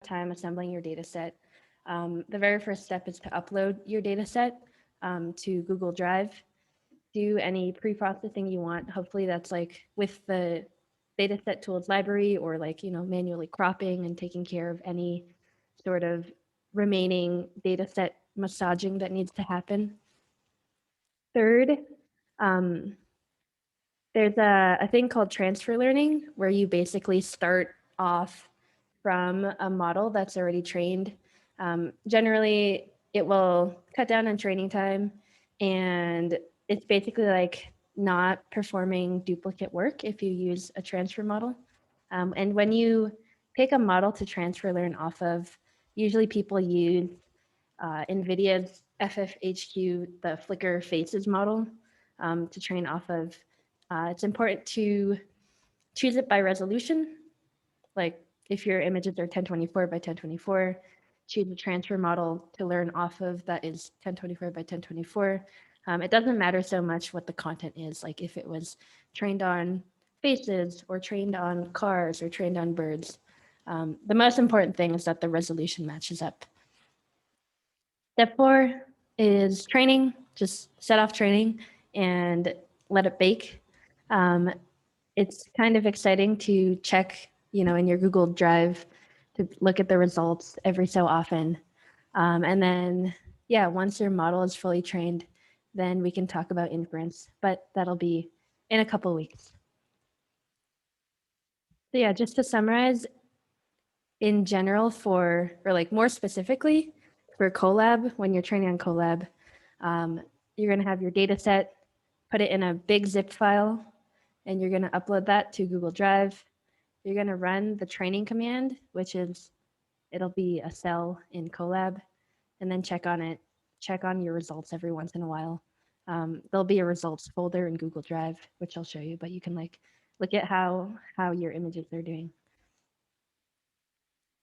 time assembling your data set. The very first step is to upload your data set to Google Drive. Do any pre-processing you want. Hopefully that's like with the dataset tools library, or like, manually cropping and taking care of any sort of remaining dataset massaging that needs to happen. Third, um, there's a thing called transfer learning, where you basically start off from a model that's already trained. Generally, it will cut down on training time, and it's basically like not performing duplicate work if you use a transfer model. And when you pick a model to transfer learn off of, usually people use NVIDIA's FFHQ, the Flickr Faces model, to train off of. It's important to choose it by resolution. Like if your images are 1024 by 1024, choose a transfer model to learn off of that is 1024 by 1024. It doesn't matter so much what the content is, like if it was trained on faces or trained on cars or trained on birds. The most important thing is that the resolution matches up. Step 4 is training. Just set off training and let it bake. It's kind of exciting to check, in your Google Drive, to look at the results every so often. And then, yeah, once your model is fully trained, then we can talk about inference, but that'll be in a couple weeks. So yeah, just to summarize, in general or like more specifically for Colab, when you're training on Colab, you're going to have your data set, put it in a big zip file, and you're going to upload that to Google Drive. You're going to run the training command, which is, it'll be a cell in Colab, and then check on it, check on your results every once in a while. There'll be a results folder in Google Drive, which I'll show you, but you can like look at how your images are doing.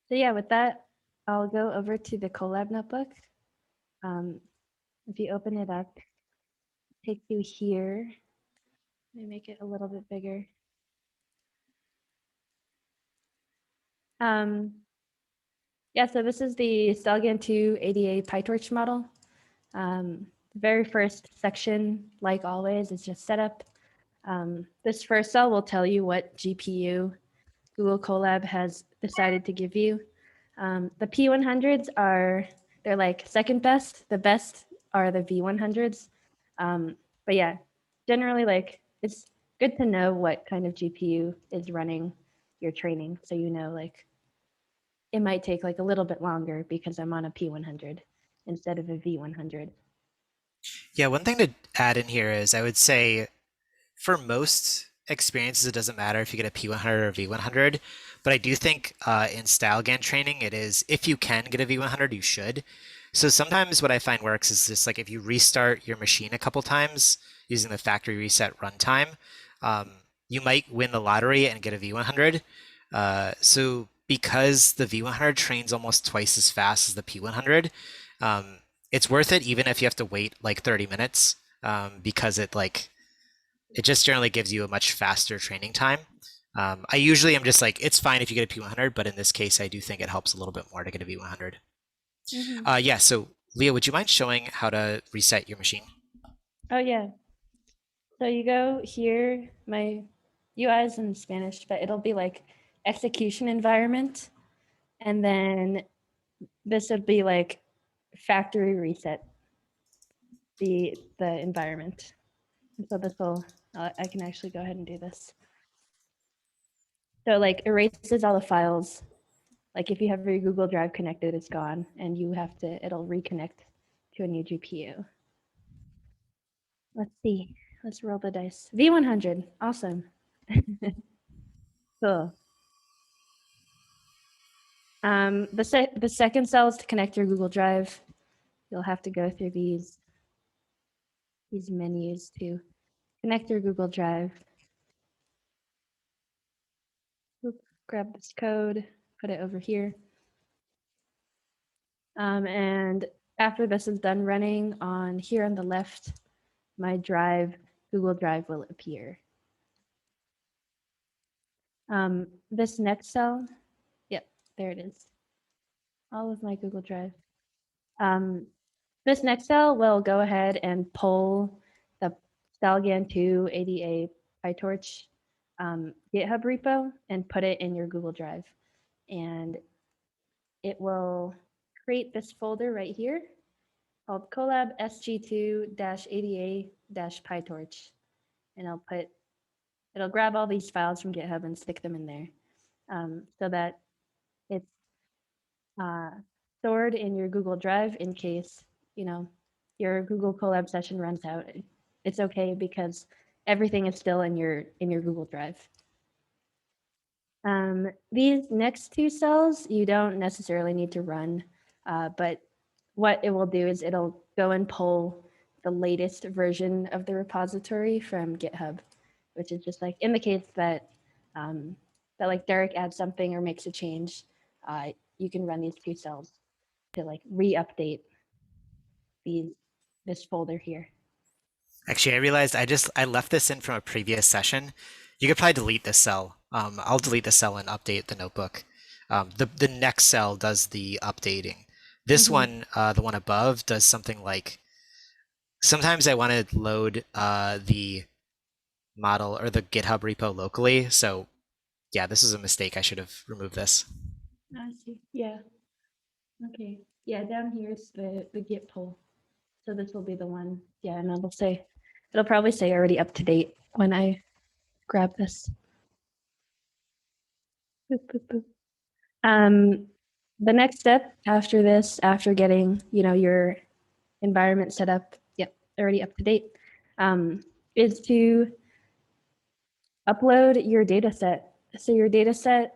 So yeah, with that, I'll go over to the Colab notebook. If you open it up, take you here. Let me make it a little bit bigger. Yeah, so this is the Stalgan 2 ADA PyTorch model. The very first section, like always, is just setup. This first cell will tell you what GPU Google Colab has decided to give you. The P100s they're like second best. The best are the V100s. But yeah, generally like it's good to know what kind of GPU is running your training, so like it might take like a little bit longer because I'm on a P100 instead of a V100. Yeah, one thing to add in here is I would say for most experiences, it doesn't matter if you get a P100 or V100, but I do think in StyleGAN training, it is if you can get a V100, you should. So sometimes what I find works is just like if you restart your machine a couple times using the factory reset runtime, you might win the lottery and get a V100. So because the V100 trains almost twice as fast as the P100, it's worth it even if you have to wait like 30 minutes because it just generally gives you a much faster training time. I usually am just like, it's fine if you get a P100, but in this case, I do think it helps a little bit more to get a V100. Mm-hmm. Yeah, so Leah, would you mind showing how to reset your machine? Oh yeah. So you go here, my UI is in Spanish, but it'll be like execution environment. And then this would be like factory reset, the environment. And so this will, I can actually go ahead and do this. So like erases all the files. Like if you have your Google Drive connected, it's gone, and you have to, it'll reconnect to a new GPU. Let's see. Let's roll the dice. V100. Awesome. Cool. The second cell is to connect your Google Drive. You'll have to go through these menus to connect your Google Drive. Grab this code, put it over here. And after this is done running, on here on the left, my drive, Google Drive, will appear. This next cell, yep, there it is. all of my Google Drive. Um, this next cell will go ahead and pull the Stalgan2 ADA PyTorch GitHub repo and put it in your Google Drive. And it will create this folder right here called Colab SG2-ADA-PyTorch. And it'll grab all these files from GitHub and stick them in there so that it's uh, stored in your Google Drive in case, you know, your Google Colab session runs out. It's okay because everything is still in your Google Drive. These next two cells you don't necessarily need to run, but what it will do is it'll go and pull the latest version of the repository from GitHub, which is just like in the case that that like Derek adds something or makes a change, you can run these two cells to like re-update these this folder here. Actually, I realized I left this in from a previous session. You could probably delete this cell. I'll delete the cell and update the notebook. The next cell does the updating. This one, the one above, does something like sometimes I want to load the model or the GitHub repo locally. So yeah, this is a mistake. I should have removed this. I see. Yeah. Okay. Yeah, down here is the git pull. So this will be the one. Yeah, and it'll probably say already up to date when I grab this. Boop, boop, boop. The next step after this, after getting your environment set up, yep, already up to date, is to upload your data set. So your data set,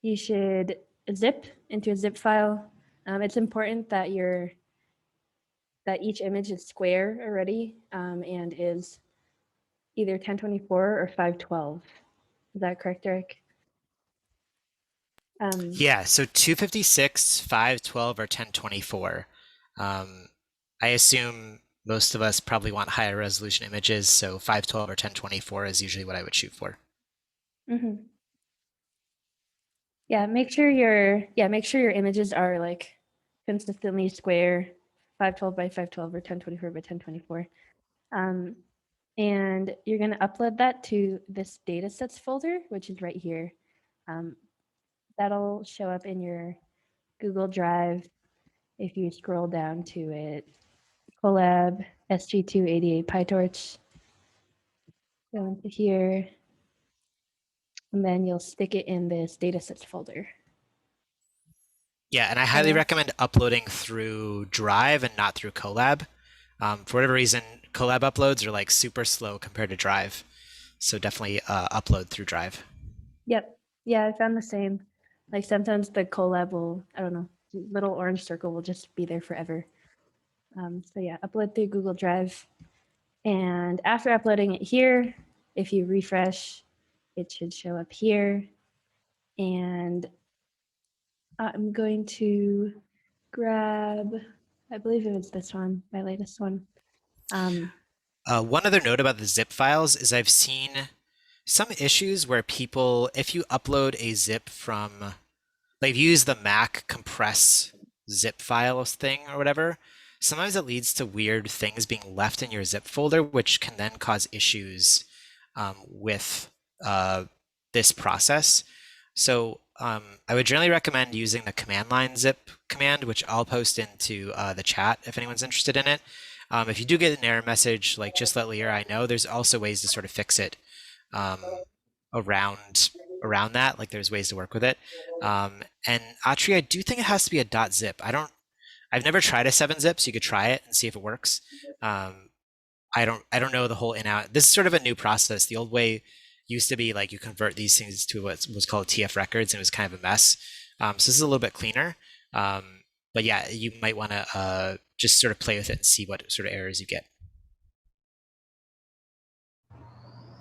you should zip into a zip file. It's important that each image is square already and is either 1024 or 512. Is that correct, Eric? Yeah, so 256, 512, or 1024. Um, I assume most of us probably want higher resolution images, so 512 or 1024 is usually what I would shoot for. Mm-hmm. Yeah, make sure your images are like consistently square, 512 by 512 or 1024 by 1024. And you're going to upload that to this datasets folder, which is right here. That'll show up in your Google Drive if you scroll down to it. Colab SG288 PyTorch. Go into here, and then you'll stick it in this datasets folder. Yeah, and I highly recommend uploading through Drive and not through Colab. For whatever reason, Colab uploads are like super slow compared to Drive. So definitely upload through Drive. Yep. Yeah, I found the same. Like sometimes the Colab will, I don't know, little orange circle will just be there forever. So yeah, upload through Google Drive. And after uploading it here, if you refresh, it should show up here. And I'm going to grab, I believe it was this one, my latest one. One other note about the zip files is I've seen some issues where people, if you upload a zip from, like use the Mac compress zip files thing or whatever, sometimes it leads to weird things being left in your zip folder, which can then cause issues with this process. So I would generally recommend using the command line zip command, which I'll post into the chat if anyone's interested in it. If you do get an error message, like just let Lyra know. There's also ways to sort of fix it around that. Like there's ways to work with it. And Atri, I do think it has to be a .zip. I've never tried a 7-zip, so you could try it and see if it works. I don't know the whole in out. This is sort of a new process. The old way used to be like you convert these things to what was called TF records, and it was kind of a mess. So this is a little bit cleaner. But yeah, you might want to just sort of play with it and see what sort of errors you get.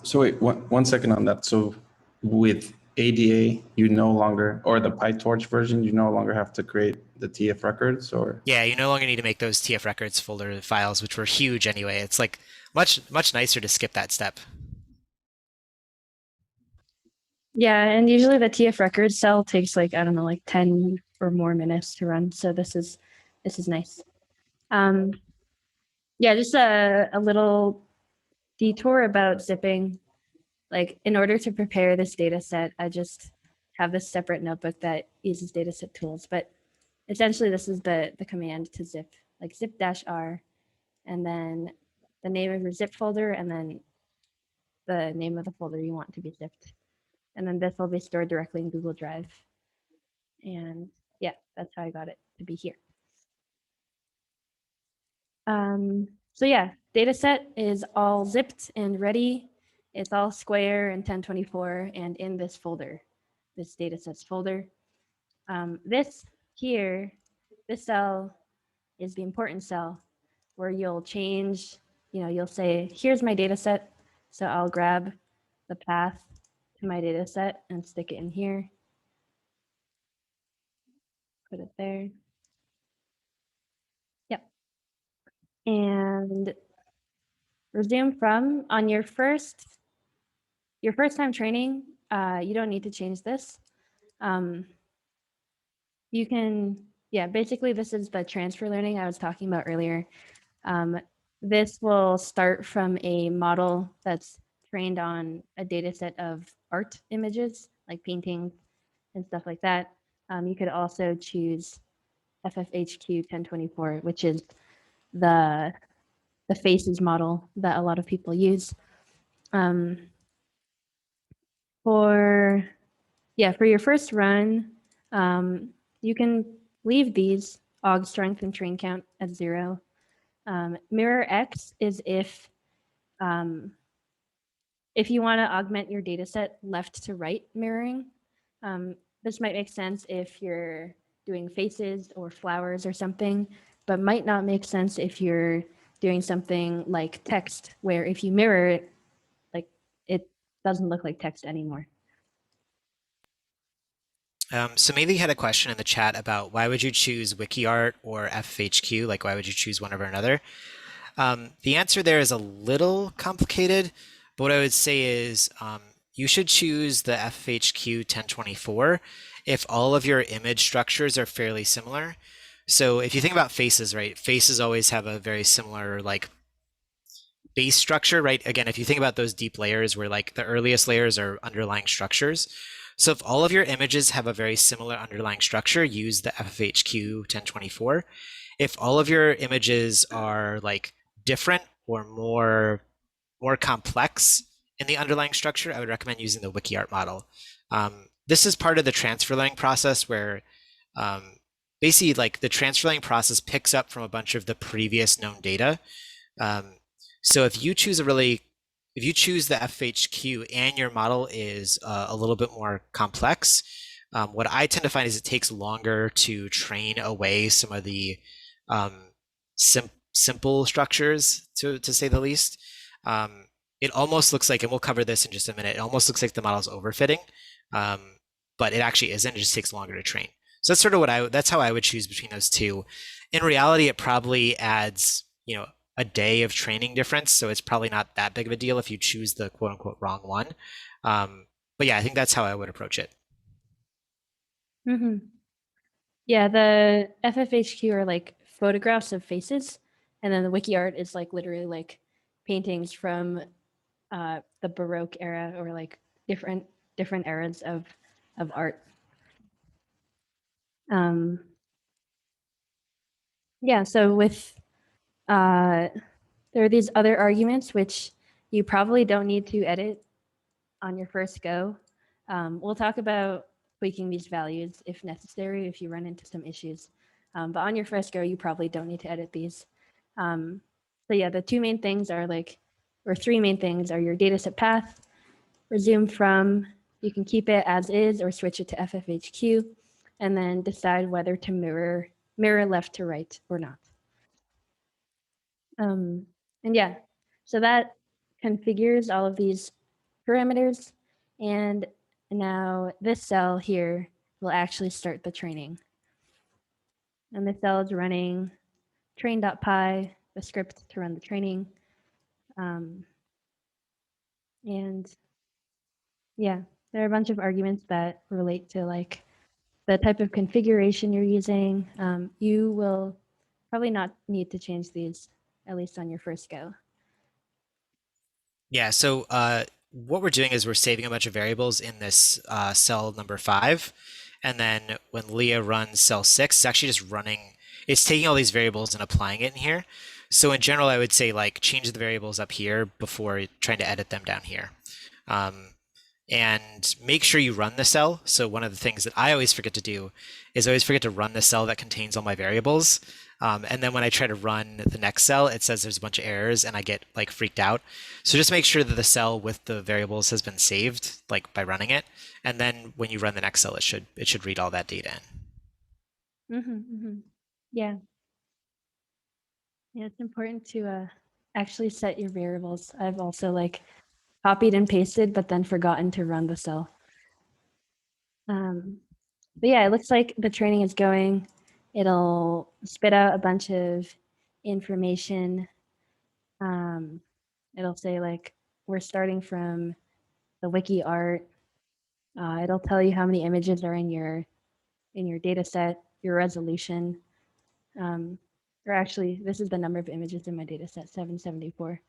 So wait, one second on that. So with ADA, you no longer, or the PyTorch version, you no longer have to create the TF records, or? Yeah, you no longer need to make those TF records folder files, which were huge anyway. It's like much nicer to skip that step. Yeah, and usually the TF record cell takes like, I don't know, like 10 or more minutes to run. So this is nice. Yeah, just a little detour about zipping. Like in order to prepare this data set, I just have this separate notebook that uses dataset tools. But essentially this is the command to zip, like zip-r, and then the name of your zip folder, and then the name of the folder you want to be zipped. And then this will be stored directly in Google Drive. And yeah, that's how I got it to be here. So yeah, data set is all zipped and ready. It's all square and 1024 and in this folder, this data sets folder. This here, this cell is the important cell where you'll change, you'll say, here's my data set. So I'll grab the path to my data set and stick it in here. Put it there. Yep. And resume from on your first time training, you don't need to change this. You can, yeah, basically this is the transfer learning I was talking about earlier. This will start from a model that's trained on a data set of art images, like paintings and stuff like that. You could also choose FFHQ 1024, which is the faces model that a lot of people use. For your first run, you can leave these og strength and train count at 0. Mirror X is if you want to augment your data set left to right mirroring. This might make sense if you're doing faces or flowers or something, but might not make sense if you're doing something like text, where if you mirror it, like it doesn't look like text anymore. So Maybe had a question in the chat about why would you choose WikiArt or FFHQ? Like, why would you choose one over another? The answer there is a little complicated, but what I would say is you should choose the FFHQ 1024 if all of your image structures are fairly similar. So if you think about faces, right? Faces always have a very similar like base structure, right? Again, if you think about those deep layers where like the earliest layers are underlying structures. So if all of your images have a very similar underlying structure, use the FFHQ 1024. If all of your images are like different or more complex in the underlying structure, I would recommend using the WikiArt model. This is part of the transfer learning process where basically like the transfer learning process picks up from a bunch of the previous known data. So if you choose the FHQ and your model is a little bit more complex, what I tend to find is it takes longer to train away some of the simple structures, to say the least. It almost looks like, and we'll cover this in just a minute, it almost looks like the model's overfitting, but it actually isn't. It just takes longer to train. So that's sort of that's how I would choose between those two. In reality, it probably adds, a day of training difference. So it's probably not that big of a deal if you choose the quote unquote wrong one. But yeah, I think that's how I would approach it. Mm-hmm. Yeah, the FFHQ are like photographs of faces, and then the WikiArt is like literally like paintings from the Baroque era or like different eras of art. Yeah, so with there are these other arguments which you probably don't need to edit on your first go. We'll talk about tweaking these values if necessary, if you run into some issues. But on your first go, you probably don't need to edit these. So yeah, the three main things are your dataset path, resume from, you can keep it as is or switch it to FFHQ, and then decide whether to mirror left to right or not. And yeah, so that configures all of these parameters. And now this cell here will actually start the training. And this cell is running train.py, the script to run the training. And yeah, There are a bunch of arguments that relate to like the type of configuration you're using. You will probably not need to change these, at least on your first go. Yeah, so what we're doing is we're saving a bunch of variables in this cell number 5. And then when Leah runs cell 6, it's actually just running, it's taking all these variables and applying it in here. So in general, I would say like change the variables up here before trying to edit them down here. And make sure you run the cell. So one of the things that I always forget to do is I always forget to run the cell that contains all my variables. And then when I try to run the next cell, it says there's a bunch of errors and I get like freaked out. So just make sure that the cell with the variables has been saved like by running it. And then when you run the next cell, it should read all that data in. Yeah. Yeah, it's important to actually set your variables. I've also like copied and pasted, but then forgotten to run the cell. But yeah, it looks like the training is going. It'll spit out a bunch of information. It'll say like we're starting from the wiki art. It'll tell you how many images are in your data set, your resolution. Or actually, this is the number of images in my data set, 774.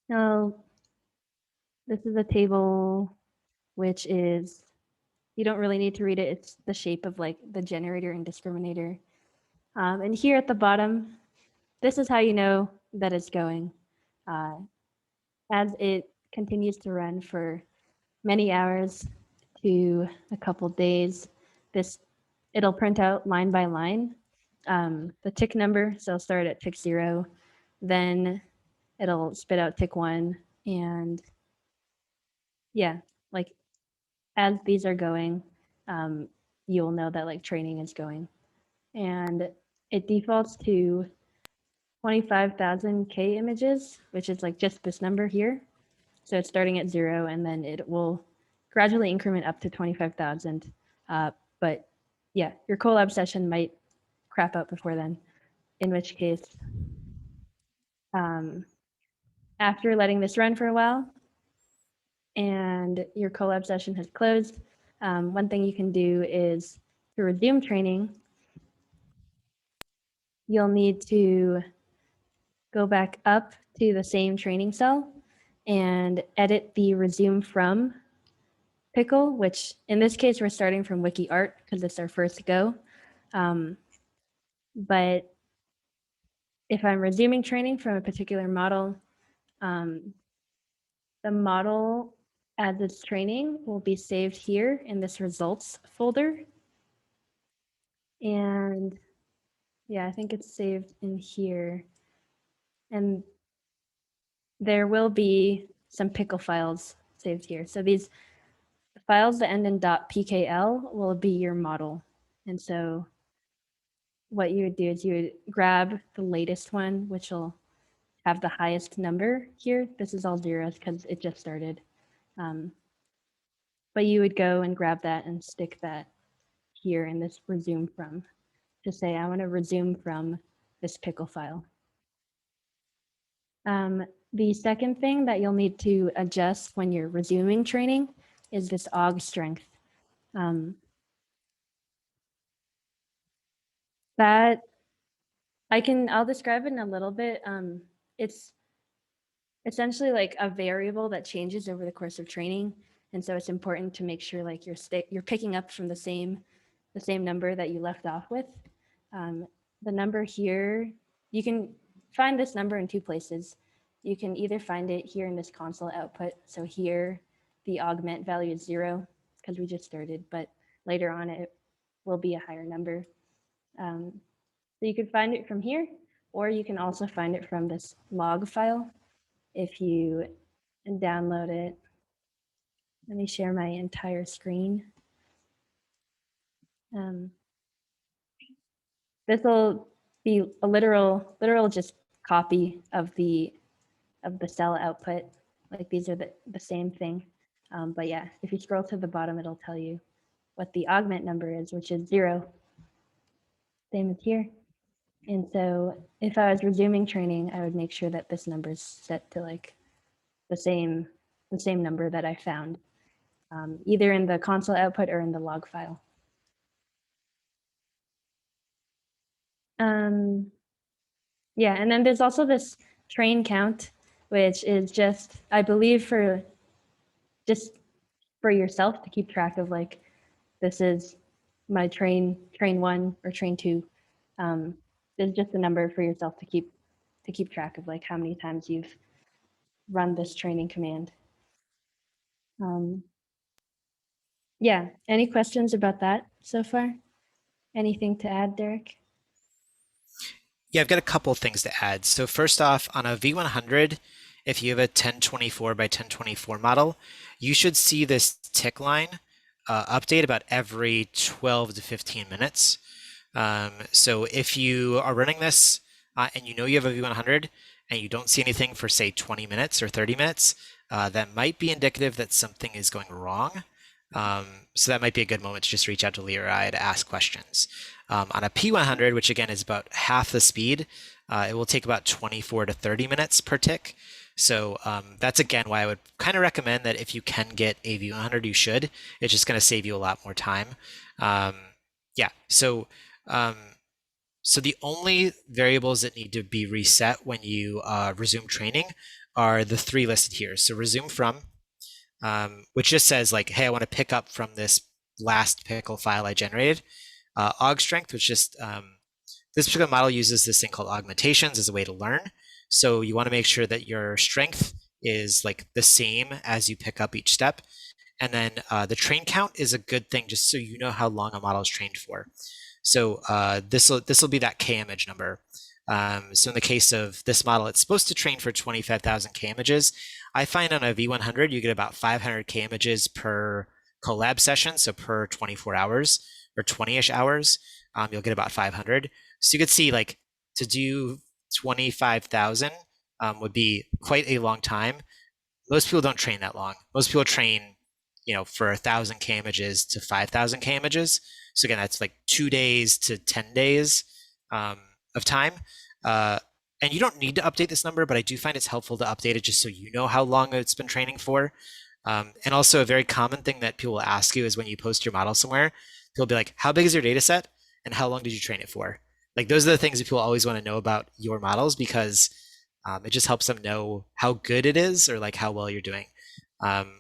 Now, this is a table which is, you don't really need to read it. It's the shape of like the generator and discriminator. And here at the bottom, this is how you know that it's going. As it continues to run for many hours to a couple days, it'll print out line by line the tick number. So it'll start at tick 0, then it'll spit out tick 1, and yeah, like as these are going, you'll know that like training is going, and it defaults to 25,000 K images, which is like just this number here. So it's starting at 0, and then it will gradually increment up to 25,000. But yeah, your Colab session might crap out before then, in which case, after letting this run for a while and your Colab session has closed, one thing you can do is to resume training, you'll need to go back up to the same training cell and edit the resume from pickle, which in this case, we're starting from wiki art because it's our first go. But if I'm resuming training from a particular model, the model as it's training will be saved here in this results folder. And yeah, I think it's saved in here. And there will be some pickle files saved here. So these files that end in .pkl will be your model. And so what you would do is you would grab the latest one, which will have the highest number here. This is all zeros because it just started. But you would go and grab that and stick that here in this resume from to say, I want to resume from this pickle file. The second thing that you'll need to adjust when you're resuming training is this og strength. That I'll describe it in a little bit. It's essentially like a variable that changes over the course of training. And so it's important to make sure like you're picking up from the same number that you left off with. The number here, you can find this number in two places. You can either find it here in this console output. So here, the augment value is 0 because we just started, but later on it will be a higher number. So you could find it from here, or you can also find it from this log file. If you download it, let me share my entire screen. This will be a literal just copy of the cell output. Like these are the same thing. But yeah, if you scroll to the bottom, it'll tell you what the augment number is, which is 0. Same as here. And so if I was resuming training, I would make sure that this number is set to like the same the same number that I found, either in the console output or in the log file. Yeah, and then there's also this train count, which is just, I believe, just for yourself to keep track of, like, this is my train 1 or train 2. There's just a number for yourself to keep track of, like, how many times you've run this training command. Yeah, any questions about that so far? Anything to add, Derek? Yeah, I've got a couple things to add. So first off, on a V100, if you have a 1024 by 1024 model, you should see this tick line update about every 12 to 15 minutes. So if you are running this and you know you have a V100 and you don't see anything for, say, 20 minutes or 30 minutes, that might be indicative that something is going wrong. So that might be a good moment to just reach out to Lee or I to ask questions. On a P100, which again is about half the speed, it will take about 24 to 30 minutes per tick. So that's again why I would kind of recommend that if you can get a V100, you should. It's just going to save you a lot more time. Yeah, so the only variables that need to be reset when you resume training are the 3 listed here. So resume from, which just says like, hey, I want to pick up from this last pickle file I generated. Aug strength, which just, this particular model uses this thing called augmentations as a way to learn. So you want to make sure that your strength is like the same as you pick up each step. And then the train count is a good thing just so you know how long a model is trained for. So this will be that K image number. So in the case of this model, it's supposed to train for 25,000 K images. I find on a V100, you get about 500 K images per Colab session, so per 24 hours or 20-ish hours, you'll get about 500. So you could see like to do 25,000 would be quite a long time. Most people don't train that long. Most people train, for 1,000 K images to 5,000 K images. So again, that's like 2 days to 10 days of time. And you don't need to update this number, but I do find it's helpful to update it just so you know how long it's been training for. And also a very common thing that people will ask you is when you post your model somewhere, people will be like, how big is your data set and how long did you train it for? Like those are the things that people always want to know about your models because it just helps them know how good it is or like how well you're doing.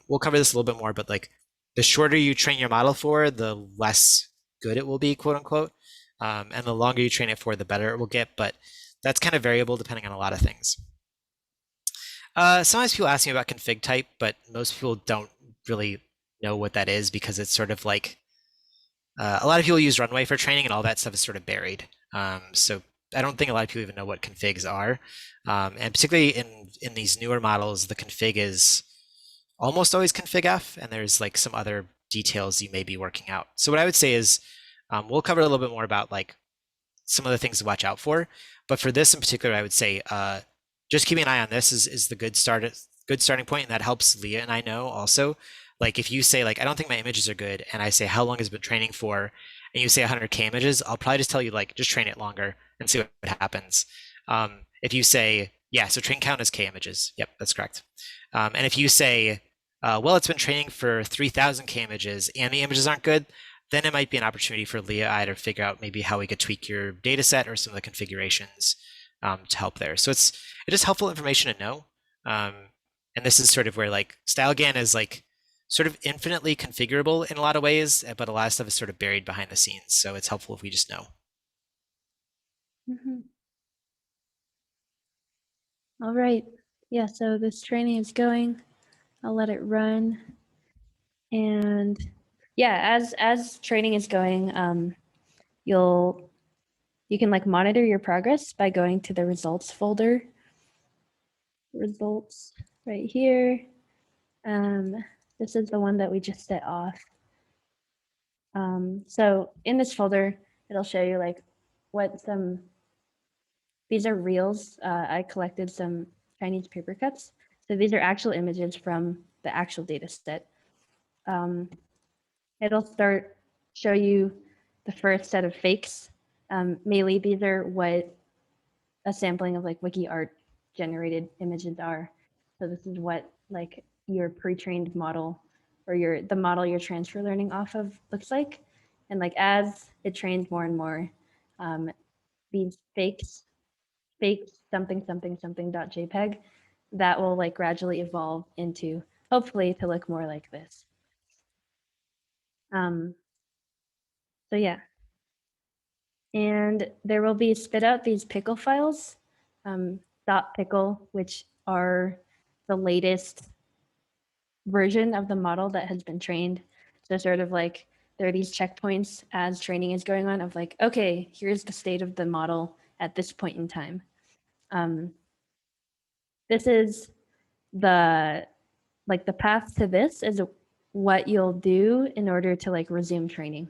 We'll cover this a little bit more, but like the shorter you train your model for, the less good it will be, quote unquote. And the longer you train it for, the better it will get. But that's kind of variable depending on a lot of things. Sometimes people ask me about config type, but most people don't really know what that is because it's sort of like a lot of people use Runway for training and all that stuff is sort of buried. So I don't think a lot of people even know what configs are. And particularly in these newer models, the config is almost always config F, and there's like some other details you may be working out. So what I would say is we'll cover a little bit more about like some of the things to watch out for. But for this in particular, I would say just keeping an eye on this is the good starting point, and that helps Leah and I know also. Like if you say like, I don't think my images are good, and I say how long has it been training for, and you say 100K images, I'll probably just tell you like, just train it longer and see what happens. If you say, yeah, so train count is K images. Yep, that's correct. And if you say, well, it's been training for 3,000 K images and the images aren't good, then it might be an opportunity for Leah and I to figure out maybe how we could tweak your data set or some of the configurations to help there. So it is helpful information to know. And this is sort of where like StyleGAN is like sort of infinitely configurable in a lot of ways, but a lot of stuff is sort of buried behind the scenes. So it's helpful if we just know. Mm-hmm. All right. Yeah, so this training is going. I'll let it run. And yeah, as training is going, you can like monitor your progress by going to the results folder. Results right here. This is the one that we just set off. So in this folder, it'll show you like these are reels. I collected some Chinese paper cuts. So these are actual images from the actual data set. It'll show you the first set of fakes. Mainly these are what a sampling of like wiki art generated images are. So this is what like your pre-trained model or the model you're transfer learning off of looks like. And like as it trains more and more, these fake something dot JPEG, that will like gradually evolve into hopefully to look more like this. So yeah. And there will be spit out these pickle files, .pickle, which are the latest version of the model that has been trained. So sort of like there are these checkpoints as training is going on of like, okay, here's the state of the model at this point in time. This is the path to this is what you'll do in order to like resume training.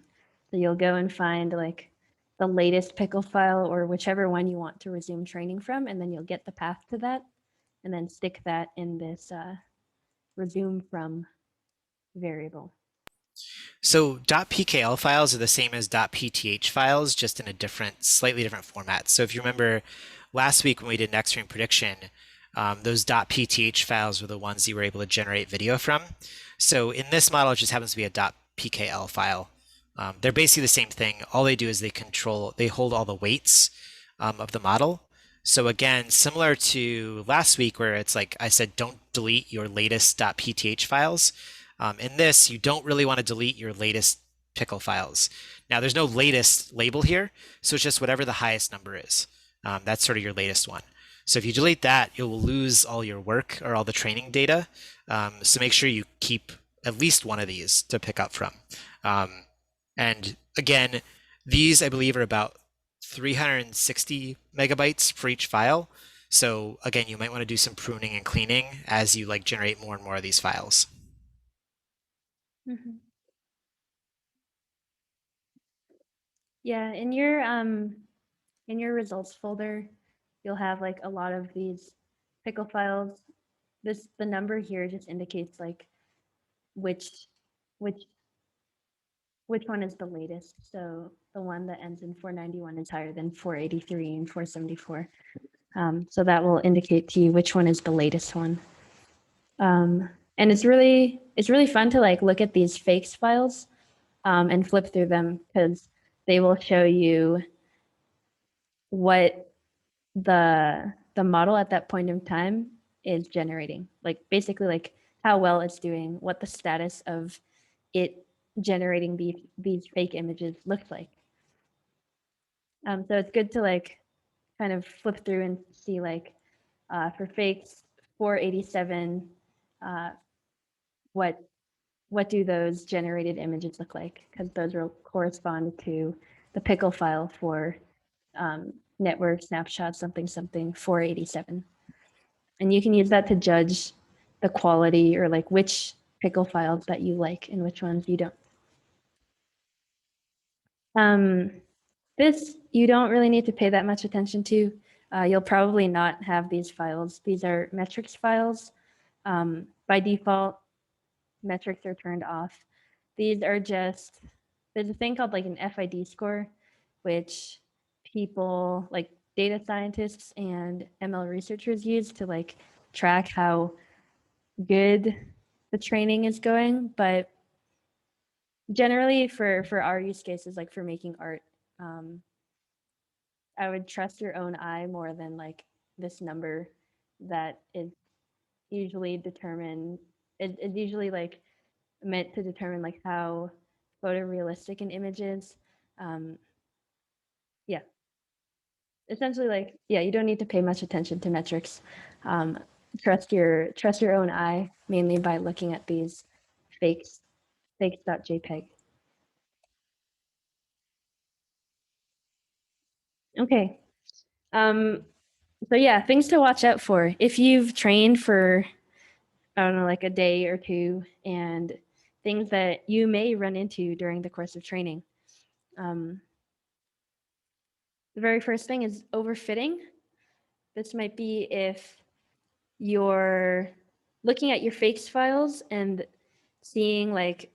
So you'll go and find like the latest pickle file or whichever one you want to resume training from, and then you'll get the path to that and then stick that in this resume from variable. So .pkl files are the same as .pth files, just in a slightly different format. So if you remember last week when we did next stream prediction, those .pth files were the ones you were able to generate video from. So in this model, it just happens to be a .pkl file. They're basically the same thing. All they do is they hold all the weights of the model. So again, similar to last week where it's like I said, don't delete your latest .pth files. In this, you don't really want to delete your latest pickle files. Now, there's no latest label here, so it's just whatever the highest number is. That's sort of your latest one. So if you delete that, you'll lose all your work or all the training data. So make sure you keep at least one of these to pick up from. And again, these I believe are about 360 megabytes for each file. So again, you might want to do some pruning and cleaning as you like generate more and more of these files. Mm-hmm. Yeah, in your results folder, you'll have like a lot of these pickle files. The number here just indicates like which which one is the latest. So the one that ends in 491 is higher than 483 and 474. So that will indicate to you which one is the latest one. And it's really fun to like look at these fakes files and flip through them because they will show you what the model at that point in time is generating, like basically like how well it's doing, what the status of it generating these fake images looks like. So it's good to like kind of flip through and see like for fakes 487, what do those generated images look like? Because those will correspond to the pickle file for network snapshot something 487. And you can use that to judge the quality or like which pickle files that you like and which ones you don't. This you don't really need to pay that much attention to. You'll probably not have these files. These are metrics files. By default, metrics are turned off. These are just, there's a thing called like an FID score, which people like data scientists and ML researchers use to like track how good the training is going. But generally for our use cases, like for making art, I would trust your own eye more than like this number that is usually determined. It's usually like meant to determine like how photorealistic an image is. Yeah, essentially like, yeah, you don't need to pay much attention to metrics. Trust your own eye mainly by looking at these fakes.jpg. Okay. So yeah, things to watch out for. If you've trained for, I don't know, like a day or two, and things that you may run into during the course of training. The very first thing is overfitting. This might be if you're looking at your fakes files and seeing like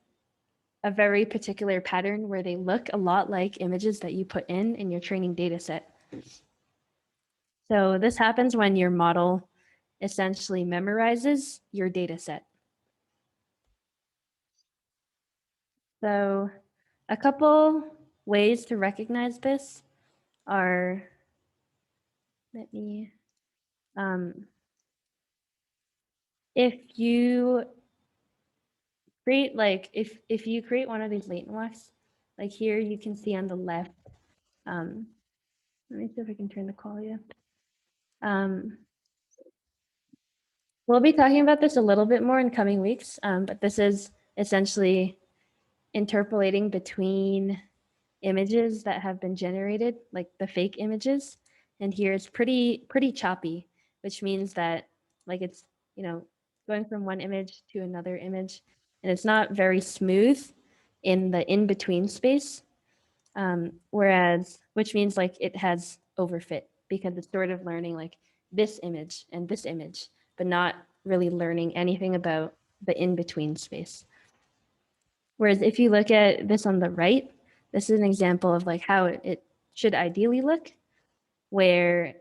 a very particular pattern where they look a lot like images that you put in your training data set. So this happens when your model essentially memorizes your data set. So a couple ways to recognize this are, let me, if you create like, if you create one of these latent walks, like here you can see on the left, let me see if I can turn the quality up. We'll be talking about this a little bit more in coming weeks, but this is essentially interpolating between images that have been generated, like the fake images. And here it's pretty choppy, which means that like it's, you know, going from one image to another image, and it's not very smooth in the in-between space. Whereas, which means like it has overfit because it's sort of learning like this image, but not really learning anything about the in-between space. Whereas if you look at this on the right, this is an example of like how it should ideally look, where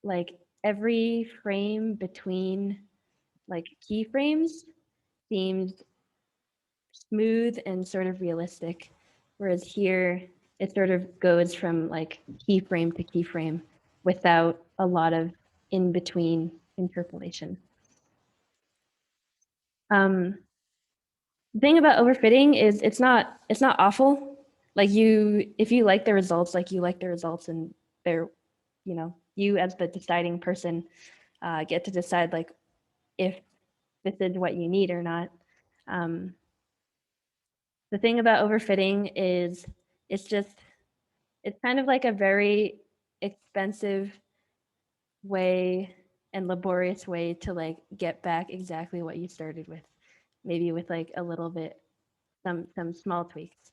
like every frame between like keyframes seems smooth and sort of realistic. Whereas here, it sort of goes from like keyframe to keyframe without a lot of in between interpolation. The thing about overfitting is it's not awful. Like if you like the results, like you like the results, and they're, you know, you as the deciding person get to decide like if this is what you need or not. The thing about overfitting is it's kind of like a very expensive way and laborious way to like get back exactly what you started with, maybe with like a little bit some small tweaks.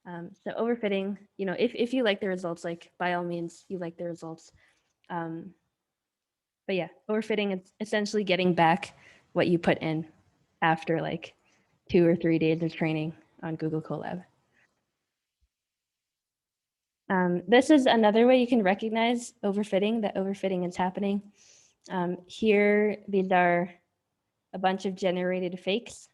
So overfitting, you know, if you like the results, like by all means you like the results. But yeah, overfitting is essentially getting back what you put in after like 2 or 3 days of training on Google Colab. This is another way you can recognize overfitting, that overfitting is happening. Here, these are a bunch of generated fakes.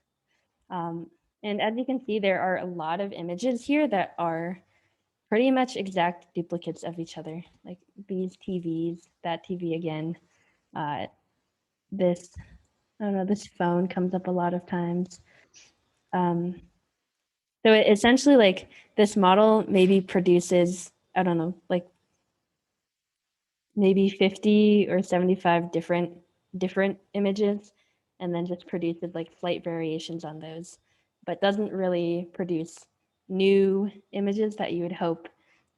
And as you can see, there are a lot of images here that are pretty much exact duplicates of each other. Like these TVs, that TV again, this, I don't know, this phone comes up a lot of times. So it essentially like this model maybe produces, I don't know, like maybe 50 or 75 different images, and then just produces like slight variations on those, but doesn't really produce new images that you would hope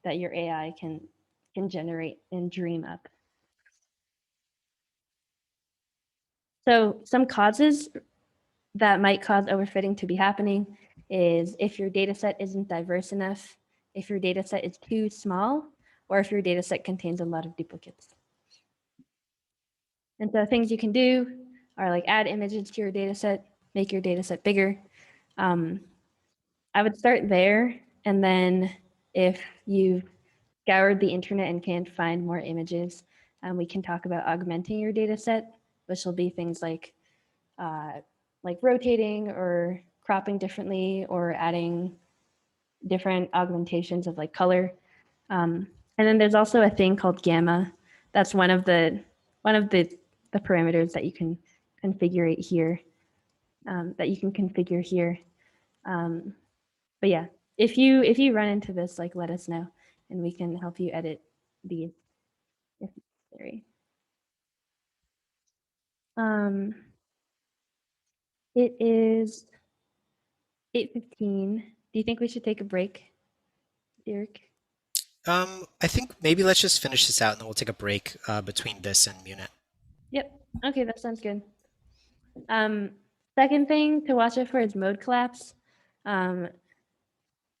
that your AI can generate and dream up. So some causes that might cause overfitting to be happening is if your data set isn't diverse enough, if your data set is too small, or if your data set contains a lot of duplicates. And so things you can do are like add images to your data set, make your data set bigger. I would start there. And then if you've scoured the internet and can't find more images, we can talk about augmenting your data set, which will be things like rotating or cropping differently or adding different augmentations of like color. And then there's also a thing called gamma. That's one of the parameters that you can configure here. But yeah, if you run into this, like let us know, and we can help you edit these if necessary. It is 8:15. Do you think we should take a break, Derek? I think maybe let's just finish this out and then we'll take a break between this and Munit. Yep. Okay, that sounds good. Second thing to watch out for is mode collapse.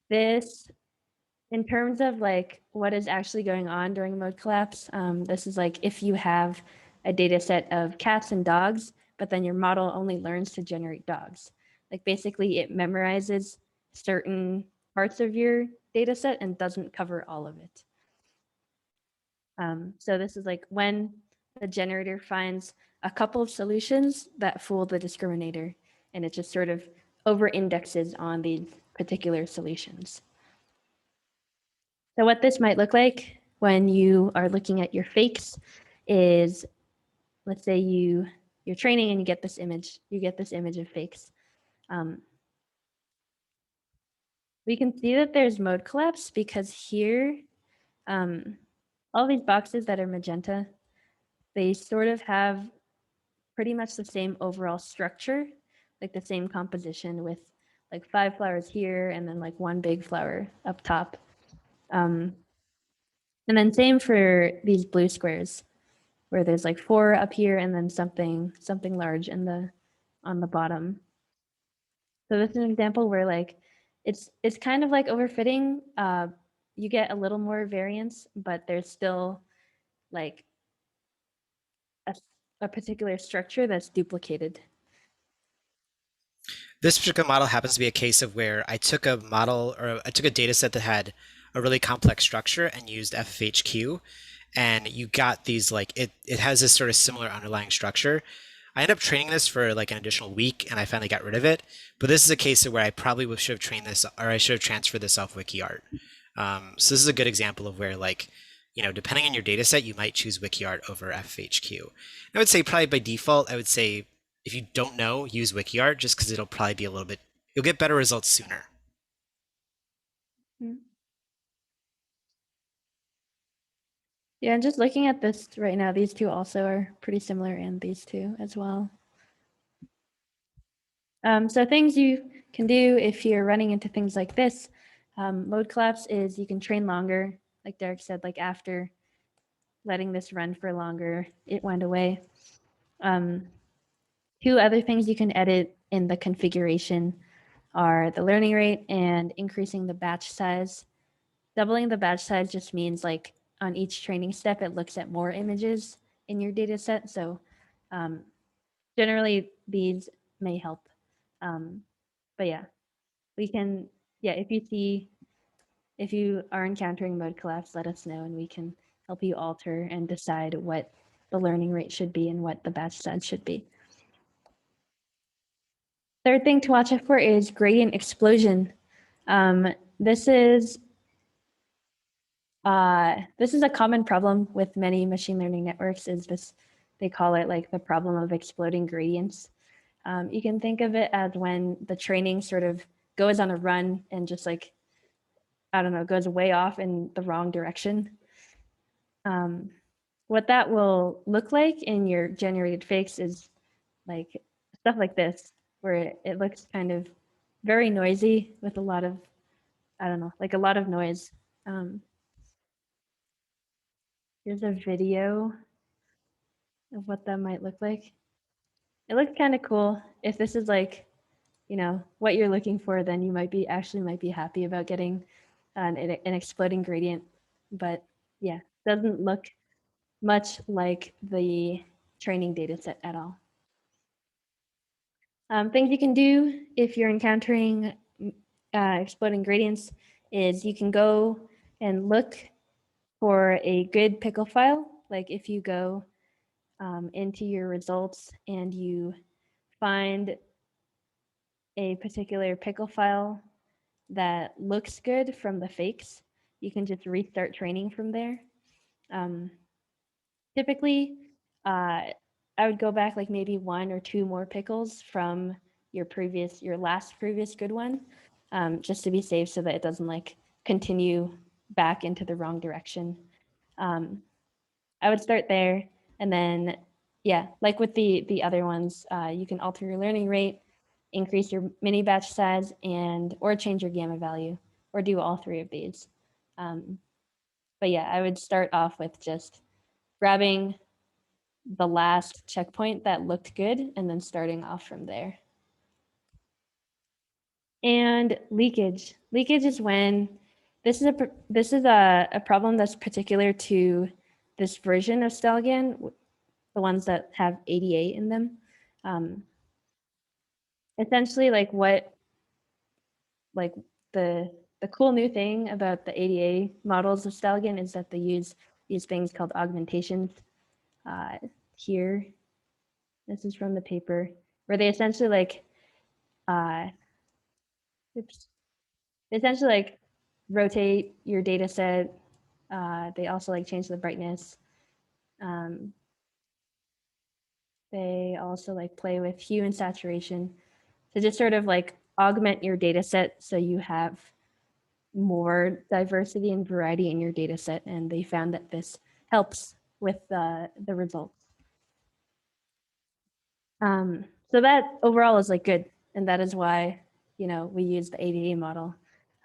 This, in terms of like what is actually going on during mode collapse, this is like if you have a data set of cats and dogs, but then your model only learns to generate dogs. Like basically it memorizes certain parts of your data set and doesn't cover all of it. So this is like when the generator finds a couple of solutions that fool the discriminator, and it just sort of over indexes on these particular solutions. So what this might look like when you are looking at your fakes is, let's say you're training and you get this image of fakes. We can see that there's mode collapse because here, all these boxes that are magenta, they sort of have pretty much the same overall structure, like the same composition with like 5 flowers here and then like one big flower up top. And then same for these blue squares, where there's like 4 up here and then something large on the bottom. So this is an example where like it's kind of like overfitting. You get a little more variance, but there's still like a particular structure that's duplicated. This particular model happens to be a case of where I took a model, or I took a data set that had a really complex structure and used FFHQ, and you got these like it has this sort of similar underlying structure. I ended up training this for like an additional week, and I finally got rid of it. But this is a case of where I probably should have trained this, or I should have transferred this off WikiArt. So this is a good example of where, like, depending on your data set, you might choose WikiArt over FFHQ. I would say probably by default, I would say if you don't know, use WikiArt, just because it'll probably be you'll get better results sooner. Yeah, and just looking at this right now, these two also are pretty similar, and these two as well. So things you can do if you're running into things like this, mode collapse is you can train longer, like Derek said, like after letting this run for longer, it went away. 2 other things you can edit in the configuration are the learning rate and increasing the batch size. Doubling the batch size just means like on each training step, it looks at more images in your data set. So generally these may help. But yeah, if you are encountering mode collapse, let us know and we can help you alter and decide what the learning rate should be and what the batch size should be. Third thing to watch out for is gradient explosion. This is a common problem with many machine learning networks. They call it like the problem of exploding gradients. You can think of it as when the training sort of goes on a run and just like, I don't know, goes way off in the wrong direction. What that will look like in your generated fakes is like stuff like this, where it looks kind of very noisy with a lot of, I don't know, like a lot of noise. Here's a video of what that might look like. It looks kind of cool. If this is like, what you're looking for, then you might be happy about getting an exploding gradient. But yeah, doesn't look much like the training data set at all. Things you can do if you're encountering exploding gradients is you can go and look for a good pickle file. Like if you go into your results and you find a particular pickle file that looks good from the fakes, you can just restart training from there. Typically, I would go back like maybe 1 or 2 more pickles from your last previous good one, just to be safe so that it doesn't like continue back into the wrong direction. I would start there, and then yeah, like with the other ones, you can alter your learning rate, increase your mini batch size, or change your gamma value, or do all 3 of these. But yeah, I would start off with just grabbing the last checkpoint that looked good and then starting off from there. And leakage. Leakage is when this is a problem that's particular to this version of Stalgan, the ones that have ADA in them. Essentially, like the cool new thing about the ADA models of Stalgan is that they use these things called augmentations. Here, this is from the paper, where they essentially like, oops, essentially like rotate your data set. They also like change the brightness. They also like play with hue and saturation to just sort of like augment your data set so you have more diversity and variety in your data set. And they found that this helps with the results. So that overall is like good. And that is why, we use the ADA model.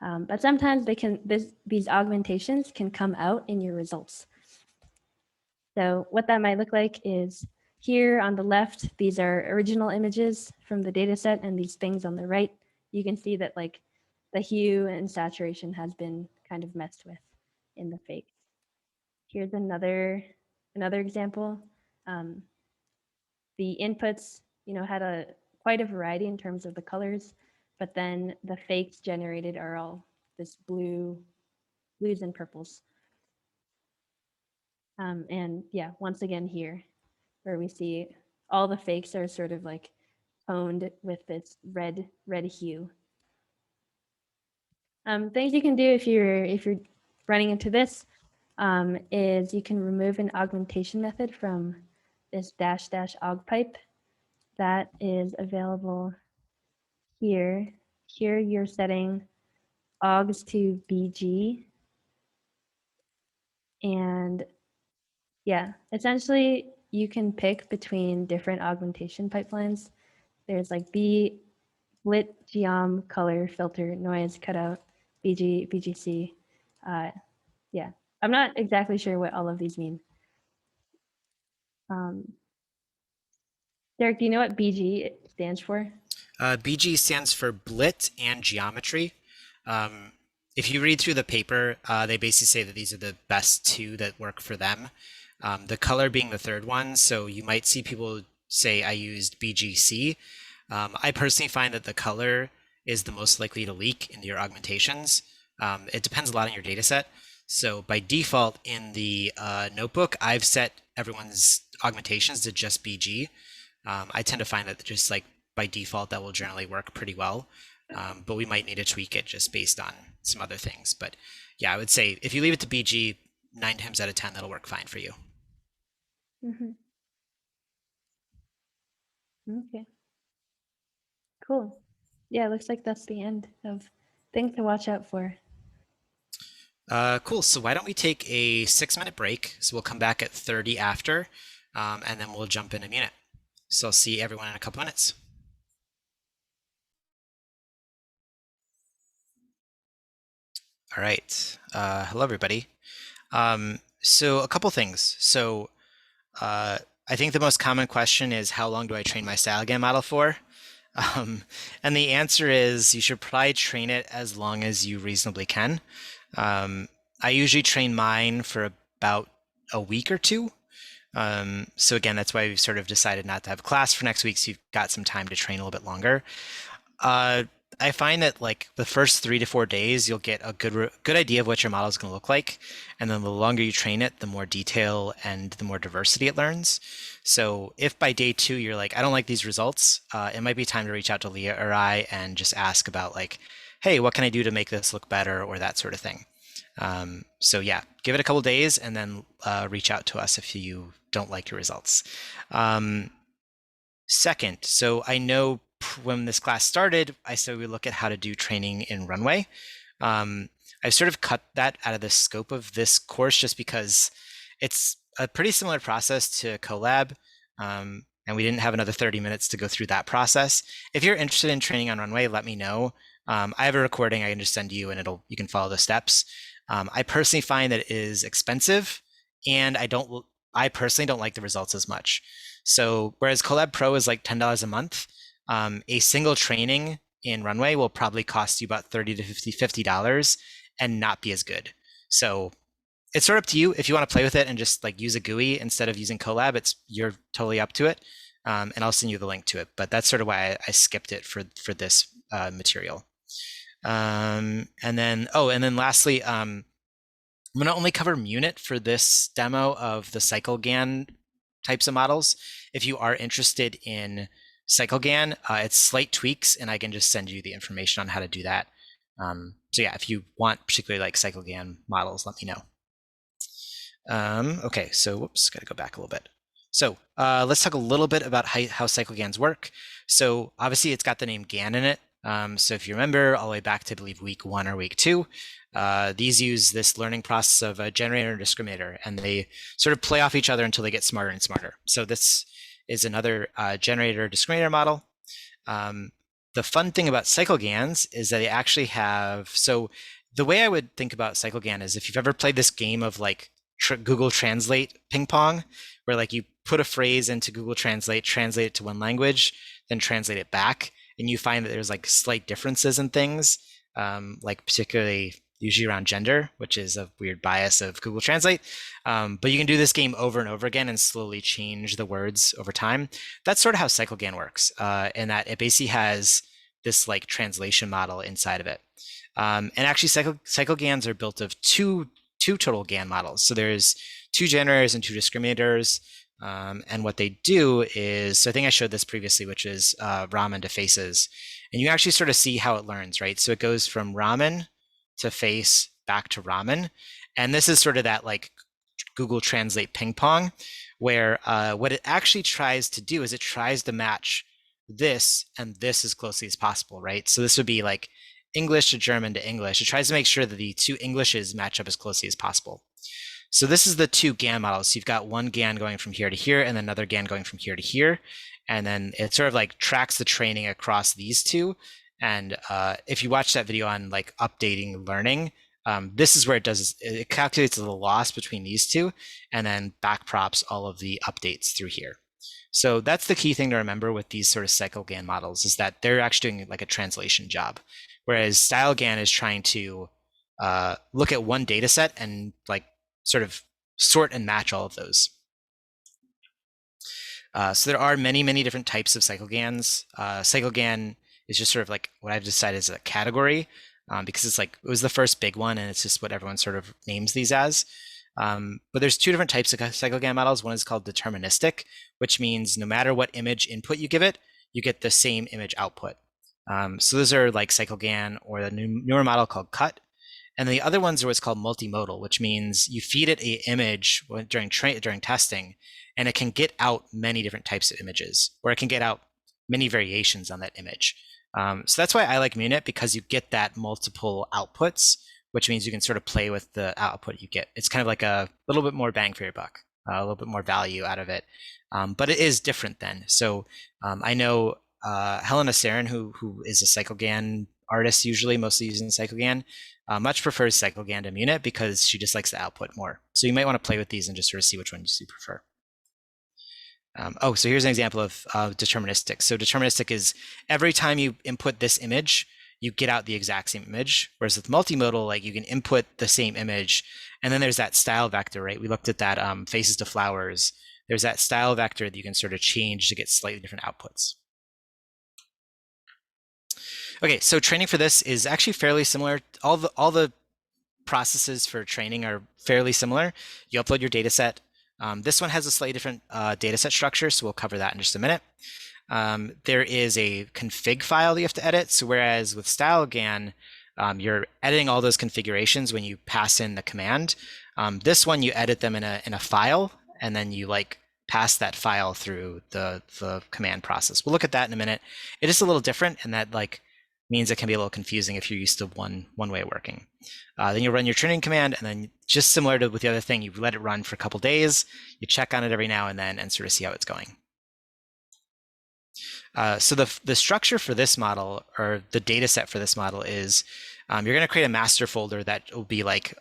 But sometimes these augmentations can come out in your results. So what that might look like is here on the left, these are original images from the data set, and these things on the right, you can see that like the hue and saturation has been kind of messed with in the fake. Here's another example. The inputs, had quite a variety in terms of the colors, but then the fakes generated are all this blues and purples. And yeah, once again here, where we see all the fakes are sort of like toned with this red hue. Things you can do if you're running into this is you can remove an augmentation method from this --aug pipe that is available here. Here you're setting augs to BG, and yeah, essentially you can pick between different augmentation pipelines. There's like blit, geom, color, filter, noise, cutout, BG, BGC. Yeah, I'm not exactly sure what all of these mean. Derek, do you know what BG stands for? BG stands for Blit and Geometry. If you read through the paper, they basically say that these are the best two that work for them. The color being the third one, so you might see people say I used BGC. I personally find that the color is the most likely to leak into your augmentations. It depends a lot on your data set. So by default in the notebook, I've set everyone's augmentations to just BG. I tend to find that just like by default, that will generally work pretty well. But we might need to tweak it just based on some other things. But yeah, I would say if you leave it to BG, 9 times out of 10, that'll work fine for you. Mm-hmm. Okay. Cool. Yeah, it looks like that's the end of things to watch out for. Cool. So why don't we take a 6-minute break? So we'll come back at 30 after, and then we'll jump in a minute. So I'll see everyone in a couple minutes. All right. Hello, everybody. So a couple things. So I think the most common question is, how long do I train my StyleGAN model for? And the answer is you should probably train it as long as you reasonably can. I usually train mine for about a week or two. So again, that's why we've sort of decided not to have class for next week, so you've got some time to train a little bit longer. I find that like the first 3 to 4 days, you'll get a good idea of what your model is going to look like, and then the longer you train it, the more detail and the more diversity it learns. So if by day 2 you're like, I don't like these results, it might be time to reach out to Leah or I and just ask about like, hey, what can I do to make this look better, or that sort of thing. So yeah, give it a couple days and then reach out to us if you don't like your results. Second, so I know when this class started, I said we look at how to do training in Runway. I've sort of cut that out of the scope of this course just because it's a pretty similar process to Colab, and we didn't have another 30 minutes to go through that process. If you're interested in training on Runway, let me know. I have a recording I can just send you, and you can follow the steps. I personally find that it is expensive, and I personally don't like the results as much. So whereas Colab Pro is like $10 a month, a single training in Runway will probably cost you about $30 to $50 and not be as good. So it's sort of up to you. If you want to play with it and just like use a GUI instead of using Colab, you're totally up to it. And I'll send you the link to it. But that's sort of why I skipped it for this material. And then lastly, I'm going to only cover Munit for this demo of the CycleGAN types of models. If you are interested in CycleGAN, it's slight tweaks, and I can just send you the information on how to do that So yeah, if you want particularly like CycleGAN models, let me know. Okay, so whoops, gotta go back a little bit. So let's talk a little bit about how CycleGANs work. So obviously it's got the name GAN in it. So if you remember all the way back to, I believe, week 1 or week 2, these use this learning process of a generator and discriminator, and they sort of play off each other until they get smarter and smarter. So this is another generator discriminator model. The fun thing about CycleGANs is that they actually have, so the way I would think about CycleGAN is if you've ever played this game of like Google Translate ping pong, where like you put a phrase into Google Translate, translate it to one language, then translate it back, and you find that there's like slight differences in things, like particularly usually around gender, which is a weird bias of Google Translate. But you can do this game over and over again and slowly change the words over time. That's sort of how CycleGAN works, in that it basically has this like translation model inside of it. And actually, CycleGANs are built of two total GAN models. So there's 2 generators and 2 discriminators. And what they do is, so I think I showed this previously, which is ramen to faces. And you actually sort of see how it learns, right? So it goes from ramen to face back to ramen. And this is sort of that like Google Translate ping pong, where what it actually tries to do is it tries to match this and this as closely as possible, right? So this would be like English to German to English. It tries to make sure that the 2 Englishes match up as closely as possible. So this is the 2 GAN models. So you've got one GAN going from here to here and then another GAN going from here to here. And then it sort of like tracks the training across these 2. And if you watch that video on like updating learning, this is where it calculates the loss between these 2 and then backprops all of the updates through here. So that's the key thing to remember with these sort of CycleGAN models, is that they're actually doing like a translation job, whereas StyleGAN is trying to look at one data set and like sort of sort and match all of those. So there are many, many different types of CycleGANs. CycleGAN is just sort of like what I've decided is a category, because it's like, it was the first big one and it's just what everyone sort of names these as. But there's 2 different types of CycleGAN models. One is called deterministic, which means no matter what image input you give it, you get the same image output. So those are like CycleGAN, or the newer model called CUT. And the other ones are what's called multimodal, which means you feed it an image during testing, and it can get out many different types of images, or it can get out many variations on that image. So that's why I like Munit, because you get that multiple outputs, which means you can sort of play with the output you get. It's kind of like a little bit more bang for your buck, a little bit more value out of it. But it is different then. So I know Helena Sarin, who is a CycleGAN artist, usually mostly using CycleGAN, much prefers CycleGAN to Munit because she just likes the output more. So you might want to play with these and just sort of see which ones you prefer. So here's an example of deterministic. So deterministic is every time you input this image, you get out the exact same image. Whereas with multimodal, like you can input the same image, and then there's that style vector, right? We looked at that faces to flowers. There's that style vector that you can sort of change to get slightly different outputs. Okay, so training for this is actually fairly similar. All the processes for training are fairly similar. You upload your data set. This one has a slightly different data set structure, so we'll cover that in just a minute. There is a config file that you have to edit. So whereas with StyleGAN, you're editing all those configurations when you pass in the command. This one, you edit them in a file, and then you like pass that file through the command process. We'll look at that in a minute. It is a little different, and that like means it can be a little confusing if you're used to one way of working. Then you run your training command, and then just similar to with the other thing, you let it run for a couple days. You check on it every now and then and sort of see how it's going. So the structure for this model, or the data set for this model, is you're going to create a master folder that will be like,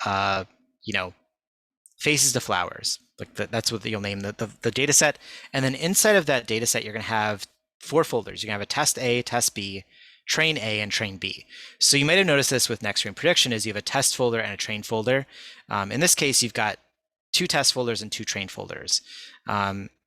faces to flowers. Like that's what you'll name the data set. And then inside of that data set, you're going to have 4 folders. You're going to have a test A, test B, train A, and train B. So you might have noticed this with next screen prediction, is you have a test folder and a train folder. In this case, you've got 2 test folders and 2 train folders.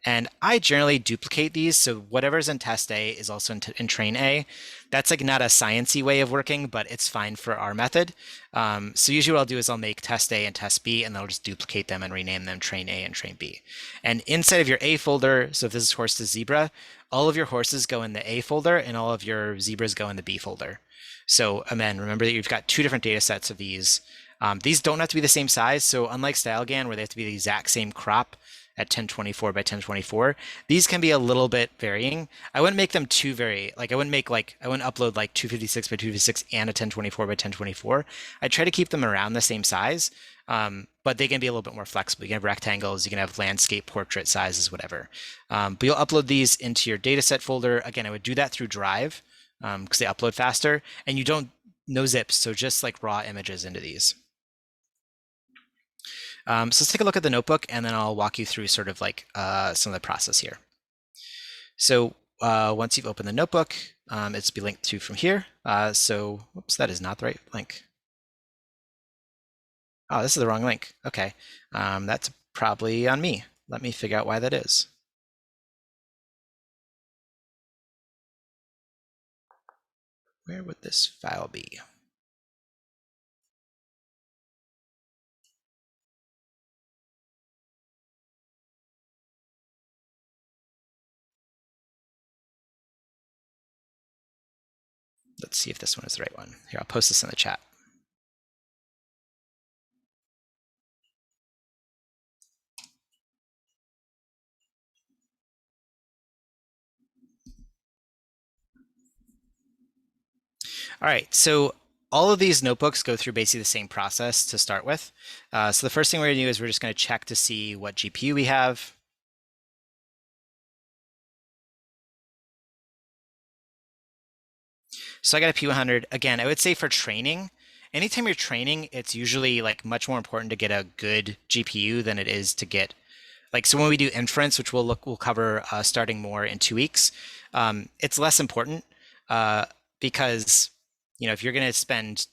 And I generally duplicate these, so whatever's in test A is also in train A. That's like not a sciencey way of working, but it's fine for our method. So usually what I'll do is I'll make test A and test B, and then I'll just duplicate them and rename them train A and train B. And inside of your A folder, so if this is horse to zebra, all of your horses go in the A folder and all of your zebras go in the B folder. So again, remember that you've got two different data sets of these. These don't have to be the same size. So unlike StyleGAN, where they have to be the exact same crop at 1024 by 1024, these can be a little bit varying. I wouldn't make them too very, like I wouldn't upload like 256 by 256 and a 1024 by 1024. I try to keep them around the same size, but they can be a little bit more flexible. You can have rectangles, you can have landscape, portrait sizes, whatever. But you'll upload these into your dataset folder. Again, I would do that through Drive because they upload faster, and you don't, no zips, so just like raw images into these. So let's take a look at the notebook, and then I'll walk you through sort of like some of the process here. So once you've opened the notebook, it's be linked to from here. So, whoops, that is not the right link. Oh, this is the wrong link. Okay, that's probably on me. Let me figure out why that is. Where would this file be? Let's see if this one is the right one. Here, I'll post this in the chat. All right, so all of these notebooks go through basically the same process to start with. So the first thing we're going to do is we're just going to check to see what GPU we have. So I got a P100. Again, I would say for training, anytime you're training, it's usually like much more important to get a good GPU than it is to get, like, so when we do inference, which we'll cover starting more in 2 weeks, it's less important because, you know, if you're going to spend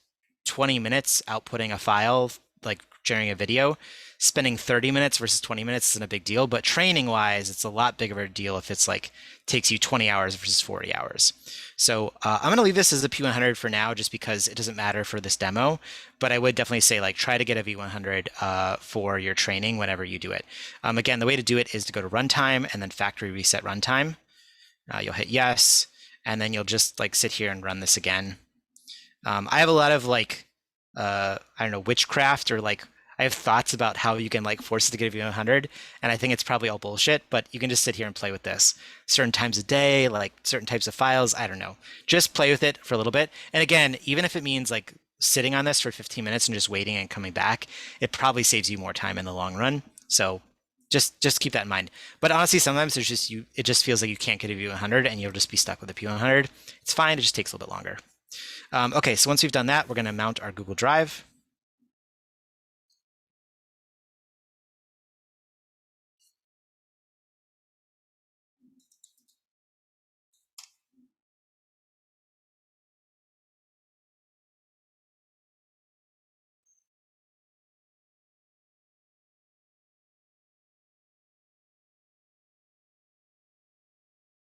20 minutes outputting a file, like generating a video, spending 30 minutes versus 20 minutes isn't a big deal. But training wise, it's a lot bigger of a deal if it's like takes you 20 hours versus 40 hours. So I'm going to leave this as a P100 for now, just because it doesn't matter for this demo. But I would definitely say, like, try to get a V100 for your training whenever you do it. Again, the way to do it is to go to runtime and then factory reset runtime. You'll hit yes, and then you'll just like sit here and run this again. I have a lot of like, I don't know, witchcraft, or like I have thoughts about how you can like force it to get a V100, and I think it's probably all bullshit, but you can just sit here and play with this certain times a day, like certain types of files. I don't know. Just play with it for a little bit. And again, even if it means like sitting on this for 15 minutes and just waiting and coming back, it probably saves you more time in the long run. So just keep that in mind. But honestly, sometimes there's just it just feels like you can't get a V100 and you'll just be stuck with a P100. It's fine. It just takes a little bit longer. Okay, so once we've done that, we're going to mount our Google Drive.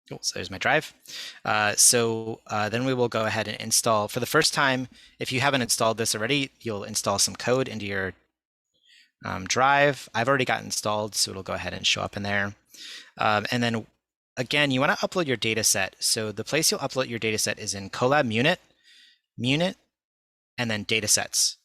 Cool, so there's my drive. Then we will go ahead and install. For the first time, if you haven't installed this already, you'll install some code into your drive. I've already got installed, so it'll go ahead and show up in there. And then again, you want to upload your data set. So the place you'll upload your data set is in Colab Munit, and then datasets.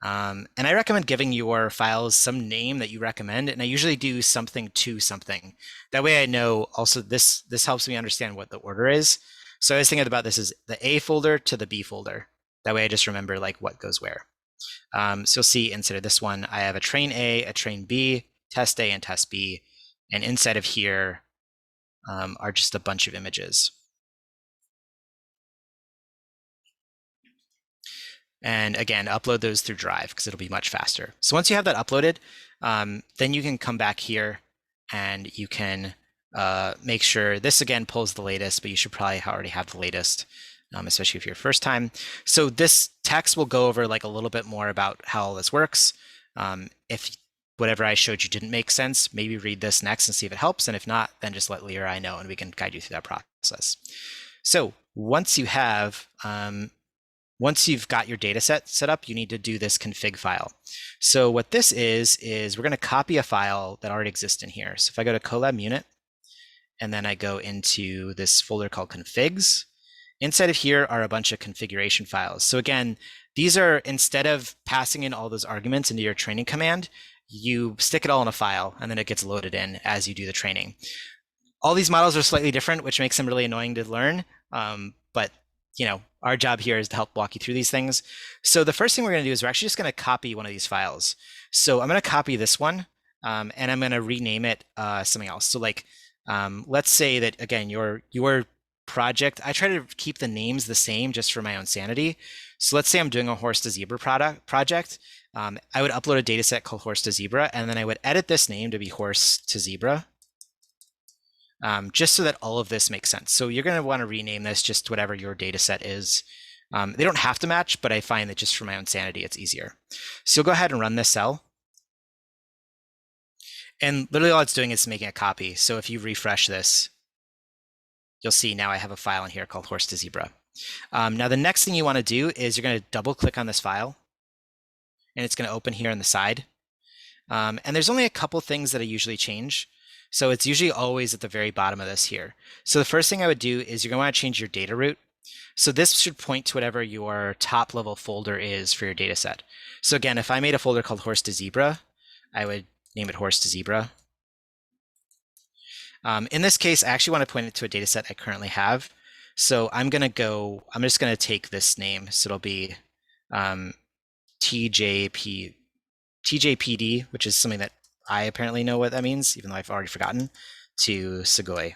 And I recommend giving your files some name that you recommend, and I usually do something to something. That way I know also this helps me understand what the order is. So I was thinking about this as the A folder to the B folder. That way I just remember like what goes where. So you'll see inside of this one, I have a train A, a train B, test A, and test B. And inside of here are just a bunch of images. And again, upload those through Drive because it'll be much faster. So once you have that uploaded, then you can come back here and you can make sure this again pulls the latest, but you should probably already have the latest, especially if you're first time. So this text will go over like a little bit more about how all this works. If whatever I showed you didn't make sense, maybe read this next and see if it helps. And if not, then just let Leah or I know and we can guide you through that process. So once you have once you've got your data set up, you need to do this config file. So what this is we're going to copy a file that already exists in here. So if I go to Colab Munit, and then I go into this folder called configs, Inside of here are a bunch of configuration files. So again, these are, instead of passing in all those arguments into your training command, you stick it all in a file and then it gets loaded in as you do the training. All these models are slightly different, which makes them really annoying to learn. But our job here is to help walk you through these things. So the first thing we're going to do is we're actually just going to copy one of these files. So I'm going to copy this one, and I'm going to rename it something else. So like, let's say that again, your project, I try to keep the names the same just for my own sanity. So let's say I'm doing a horse to zebra project. I would upload a data set called horse to zebra, and then I would edit this name to be horse to zebra. Just so that all of this makes sense. So you're going to want to rename this just to whatever your data set is. They don't have to match, but I find that just for my own sanity, it's easier. So you'll go ahead and run this cell. And literally all it's doing is making a copy. So if you refresh this, you'll see now I have a file in here called horse to zebra. Now the next thing you want to do is you're going to double click on this file, and it's going to open here on the side. And there's only a couple things that I usually change. So it's usually always at the very bottom of this here. So the first thing I would do is you're going to want to change your data root. So this should point to whatever your top level folder is for your data set. So again, if I made a folder called horse to zebra, I would name it horse to zebra. In this case, I actually want to point it to a data set I currently have. So I'm just going to take this name. So it'll be TJPD, which is something that I apparently know what that means, even though I've already forgotten, to Sugoi.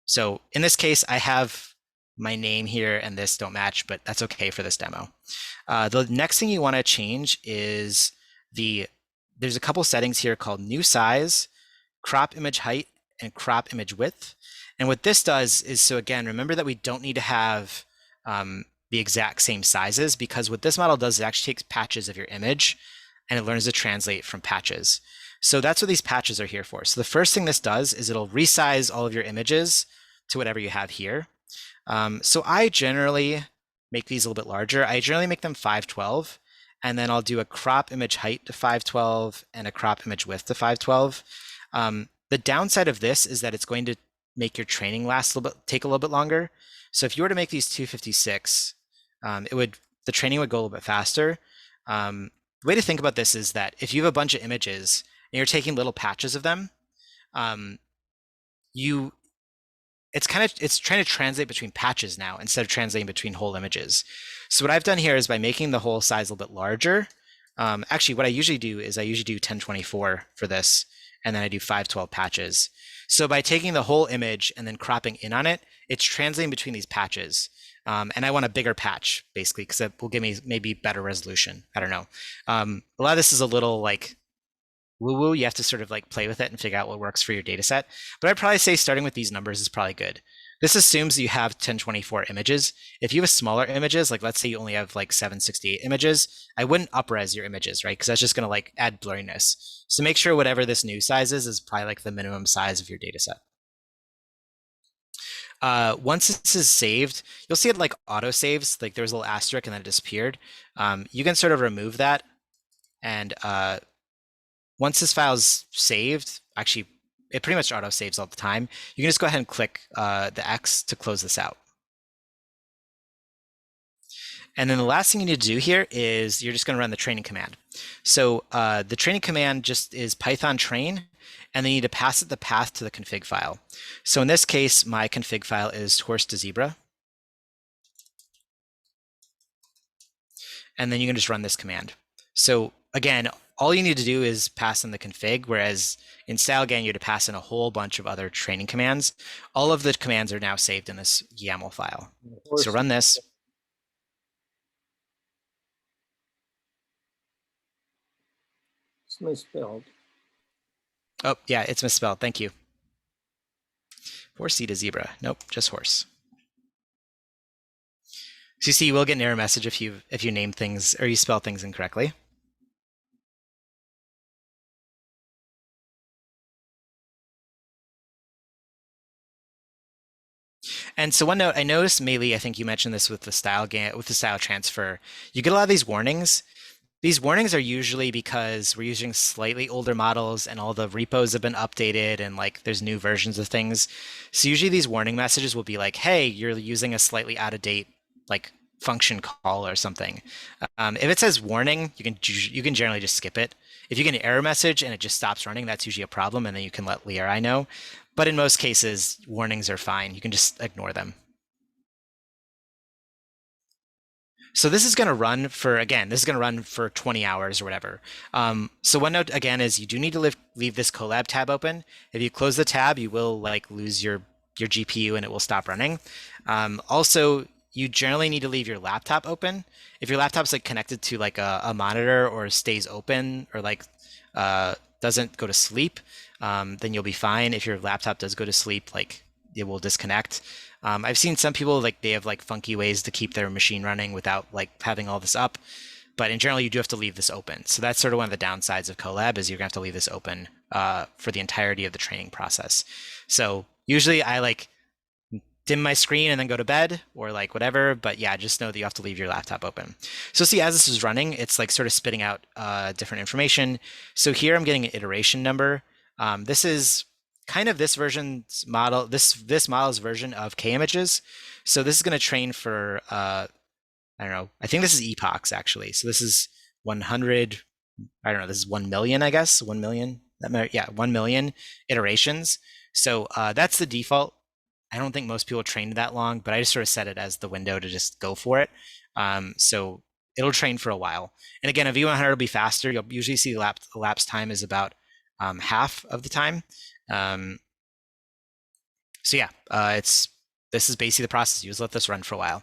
So in this case, I have my name here and this don't match, but that's okay for this demo. The next thing you want to change is there's a couple settings here called new size, crop image height, and crop image width. And what this does is, so again, remember that we don't need to have the exact same sizes, because what this model does is it actually takes patches of your image and it learns to translate from patches. So that's what these patches are here for. So the first thing this does is it'll resize all of your images to whatever you have here. So I generally make these a little bit larger. I generally make them 512, and then I'll do a crop image height to 512 and a crop image width to 512. The downside of this is that it's going to make your training take a little bit longer. So if you were to make these 256, the training would go a little bit faster. The way to think about this is that if you have a bunch of images and you're taking little patches of them, it's trying to translate between patches now instead of translating between whole images. So what I've done here is by making the whole size a little bit larger. Actually, what I usually do is I usually do 1024 for this, and then I do 512 patches. So by taking the whole image and then cropping in on it, it's translating between these patches. And I want a bigger patch, basically, because it will give me maybe better resolution. I don't know. A lot of this is a little like woo-woo. You have to sort of like play with it and figure out what works for your data set. But I'd probably say starting with these numbers is probably good. This assumes you have 1024 images. If you have smaller images, like let's say you only have like 768 images, I wouldn't upres your images, right? Because that's just going to like add blurriness. So make sure whatever this new size is probably like the minimum size of your data set. Once this is saved, you'll see it like auto saves, like there was a little asterisk and then it disappeared. You can sort of remove that. And once this file's saved, actually, it pretty much auto saves all the time. You can just go ahead and click the X to close this out. And then the last thing you need to do here is you're just going to run the training command. So the training command just is Python train, and then you need to pass it the path to the config file. So in this case, my config file is horse to zebra. And then you can just run this command. So again, all you need to do is pass in the config, whereas in StyleGAN, you had to pass in a whole bunch of other training commands. All of the commands are now saved in this YAML file. So run this. It's misspelled. Oh, yeah, it's misspelled. Thank you. Horsey to zebra. Nope, just horse. So you see, you will get an error message if you name things or you spell things incorrectly. And so one note, I noticed, Meili, I think you mentioned this with the style transfer. You get a lot of these warnings These warnings are usually because we're using slightly older models and all the repos have been updated and like there's new versions of things. So usually these warning messages will be like, hey, you're using a slightly out of date like function call or something. If it says warning, you can generally just skip it. If you get an error message and it just stops running, that's usually a problem, and then you can let LeRI know. But in most cases, warnings are fine. You can just ignore them. So this is going to run for, again, this is going to run for 20 hours or whatever. So one note, again, is you do need to leave this Colab tab open. If you close the tab, you will like lose your GPU and it will stop running. Also, you generally need to leave your laptop open. If your laptop's like connected to like a monitor or stays open or like doesn't go to sleep, then you'll be fine. If your laptop does go to sleep, like it will disconnect. I've seen some people like they have like funky ways to keep their machine running without like having all this up, but in general you do have to leave this open. So that's sort of one of the downsides of Colab is you're gonna have to leave this open for the entirety of the training process. So usually I like dim my screen and then go to bed or like whatever, but yeah, just know that you have to leave your laptop open. So see, as this is running, it's like sort of spitting out different information. So here I'm getting an iteration number. This is kind of this version's model, this model's version of K-images. So this is going to train for, I don't know, I think this is epochs actually. So this is 100, I don't know, this is 1 million, I guess, 1 million. Yeah, 1 million iterations. So that's the default. I don't think most people trained that long, but I just sort of set it as the window to just go for it. So it'll train for a while. And again, a V100 will be faster. You'll usually see the elapsed time is about half of the time. So yeah, this is basically the process. You just let this run for a while.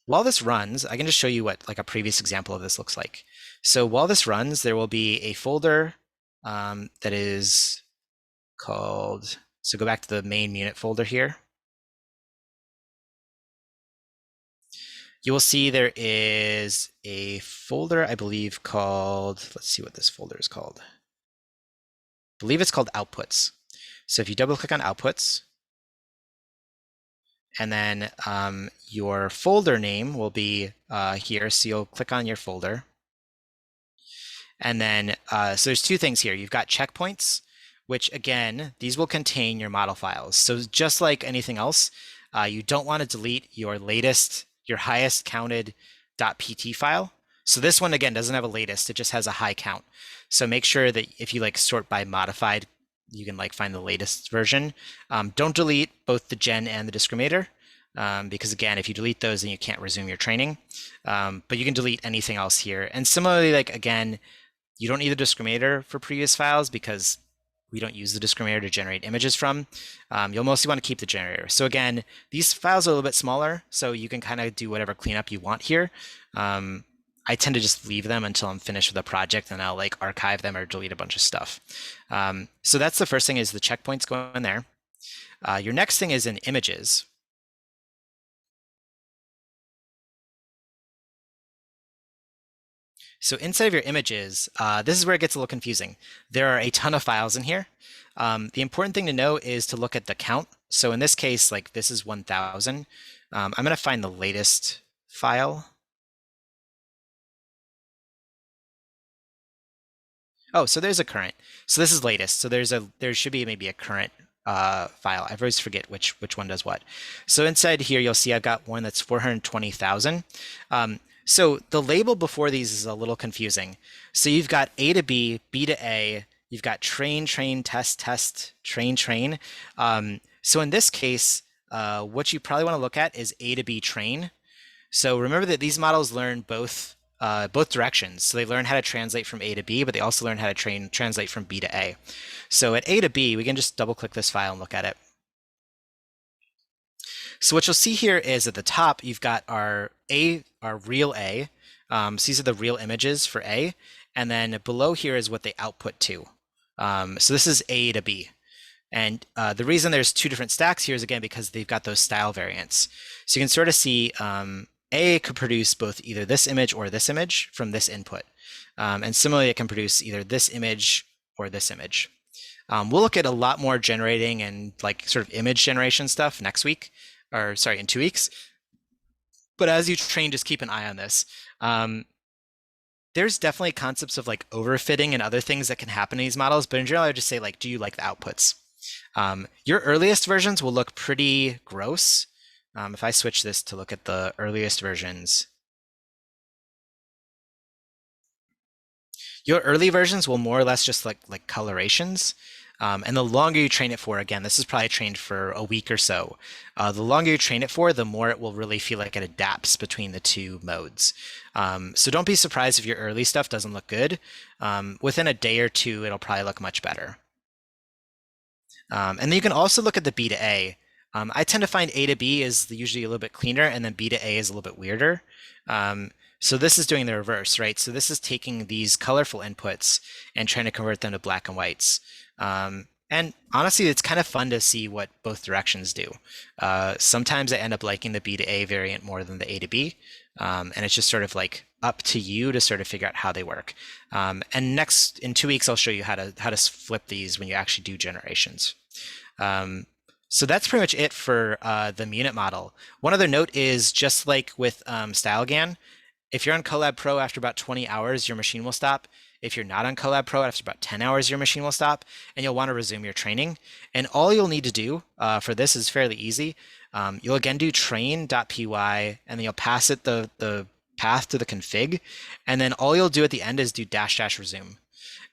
While this runs, I can just show you what like a previous example of this looks like. So while this runs, there will be a folder that is called, so go back to the main unit folder here. You will see there is a folder, I believe, called, let's see what this folder is called. I believe it's called outputs. So if you double click on outputs, and then your folder name will be here. So you'll click on your folder. And then, so there's two things here. You've got checkpoints, which again, these will contain your model files. So just like anything else, you don't want to delete your latest, your highest counted .pt file. So this one, again, doesn't have a latest. It just has a high count. So make sure that if you like sort by modified, you can like find the latest version. Don't delete both the gen and the discriminator. Because again, if you delete those, then you can't resume your training. But you can delete anything else here. And similarly, like again, you don't need the discriminator for previous files because we don't use the discriminator to generate images from. You'll mostly want to keep the generator. So again, these files are a little bit smaller, so you can kind of do whatever cleanup you want here. I tend to just leave them until I'm finished with the project, and I'll like archive them or delete a bunch of stuff. So that's the first thing, is the checkpoints go in there. Your next thing is in images. So inside of your images, this is where it gets a little confusing. There are a ton of files in here. The important thing to know is to look at the count. So in this case, like this is 1000. I'm going to find the latest file. Oh, so there's a current. So this is latest. So there should be maybe a current file. I always forget which one does what. So inside here, you'll see I've got one that's 420,000. So the label before these is a little confusing. So you've got A to B, B to A, you've got train, train, test, test, train, train. So in this case, what you probably want to look at is A to B train. So remember that these models learn both directions. So they learn how to translate from A to B, but they also learn how to translate from B to A. So at A to B, we can just double click this file and look at it. So what you'll see here is at the top, you've got our real A. So these are the real images for A. And then below here is what they output to. So this is A to B. And the reason there's two different stacks here is, again, because they've got those style variants. So you can sort of see A could produce both either this image or this image from this input. And similarly, it can produce either this image or this image. We'll look at a lot more generating and like sort of image generation stuff next week, or sorry, in 2 weeks. But as you train, just keep an eye on this. there's definitely concepts of like overfitting and other things that can happen in these models, but in general, I would just say like, do you like the outputs? Your earliest versions will look pretty gross. If I switch this to look at the earliest versions, your early versions will more or less just like colorations. And the longer you train it for, again, this is probably trained for a week or so. The longer you train it for, the more it will really feel like it adapts between the two modes. So don't be surprised if your early stuff doesn't look good. Within a day or two, it'll probably look much better. And then you can also look at the B to A. I tend to find A to B is usually a little bit cleaner, and then B to A is a little bit weirder. So this is doing the reverse, right? So this is taking these colorful inputs and trying to convert them to black and whites. And honestly, it's kind of fun to see what both directions do. Sometimes I end up liking the B to A variant more than the A to B. And it's just sort of like up to you to sort of figure out how they work. And next, in 2 weeks, I'll show you how to flip these when you actually do generations. So that's pretty much it for the Munit model. One other note is just like with StyleGAN, if you're on Colab Pro after about 20 hours, your machine will stop. If you're not on Colab Pro after about 10 hours, your machine will stop, and you'll want to resume your training. And all you'll need to do for this is fairly easy. You'll again do train.py, and then you'll pass it the path to the config, and then all you'll do at the end is do -- resume.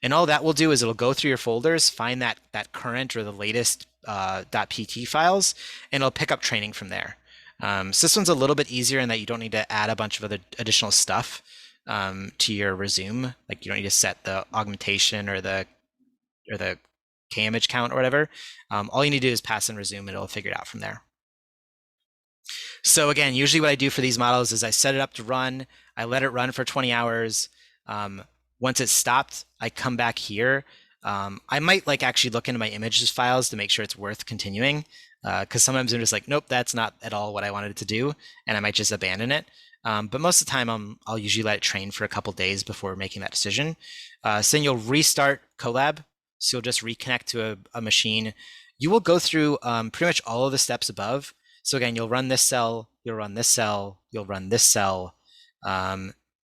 And all that will do is it'll go through your folders, find that current or the latest .pt files, and it'll pick up training from there. So this one's a little bit easier in that you don't need to add a bunch of other additional stuff to your resume. Like you don't need to set the augmentation or the k-image count or whatever. All you need to do is pass and resume, and it'll figure it out from there. So again, usually what I do for these models is I set it up to run. I let it run for 20 hours. Once it's stopped, I come back here. I might like actually look into my images files to make sure it's worth continuing. Because sometimes I'm just like, nope, that's not at all what I wanted it to do, and I might just abandon it. But most of the time, I'll usually let it train for a couple days before making that decision. So then you'll restart Colab. So you'll just reconnect to a machine. You will go through pretty much all of the steps above. So again, you'll run this cell, you'll run this cell, you'll run this cell.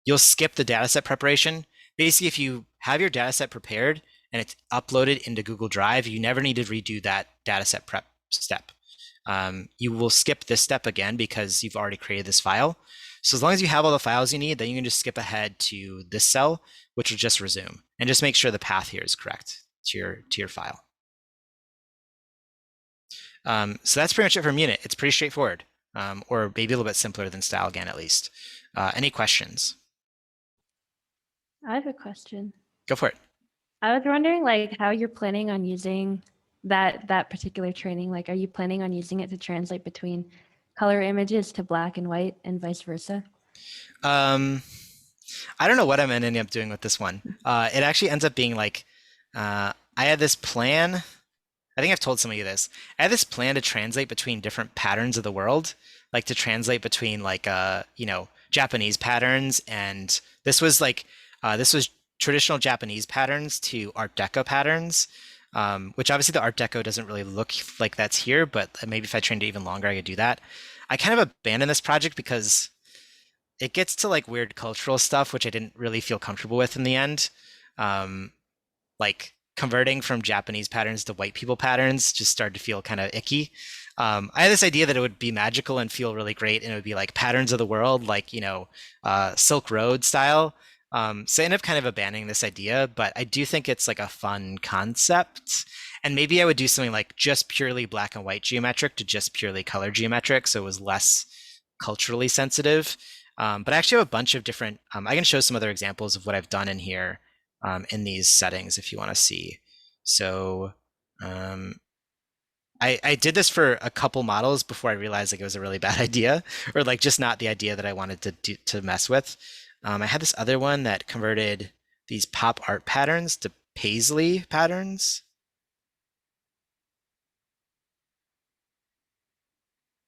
You'll skip the dataset preparation. Basically, if you have your dataset prepared and it's uploaded into Google Drive, you never need to redo that dataset prep step. You will skip this step again because you've already created this file. So as long as you have all the files you need, then you can just skip ahead to this cell, which will just resume, and just make sure the path here is correct to your file. So that's pretty much it for Munit. It's pretty straightforward, or maybe a little bit simpler than StyleGAN at least. Any questions? I have a question. Go for it. I was wondering like how you're planning on using that particular training. Like, are you planning on using it to translate between color images to black and white and vice versa? I don't know what I'm ending up doing with this one. It actually ends up being like, I had this plan. I think I've told some of you this. I had this plan to translate between different patterns of the world, like to translate between like, Japanese patterns. And this was traditional Japanese patterns to Art Deco patterns, which obviously the Art Deco doesn't really look like that's here, but maybe if I trained it even longer, I could do that. I kind of abandoned this project because it gets to like weird cultural stuff, which I didn't really feel comfortable with in the end. Like converting from Japanese patterns to white people patterns just started to feel kind of icky. I had this idea that it would be magical and feel really great, and it would be like patterns of the world, like, Silk Road style. So I ended up kind of abandoning this idea, but I do think it's like a fun concept. And maybe I would do something like just purely black and white geometric to just purely color geometric, so it was less culturally sensitive. But I actually have a bunch of different, I can show some other examples of what I've done in here in these settings if you want to see. So I did this for a couple models before I realized like it was a really bad idea, or like just not the idea that I wanted to mess with. I had this other one that converted these pop art patterns to paisley patterns.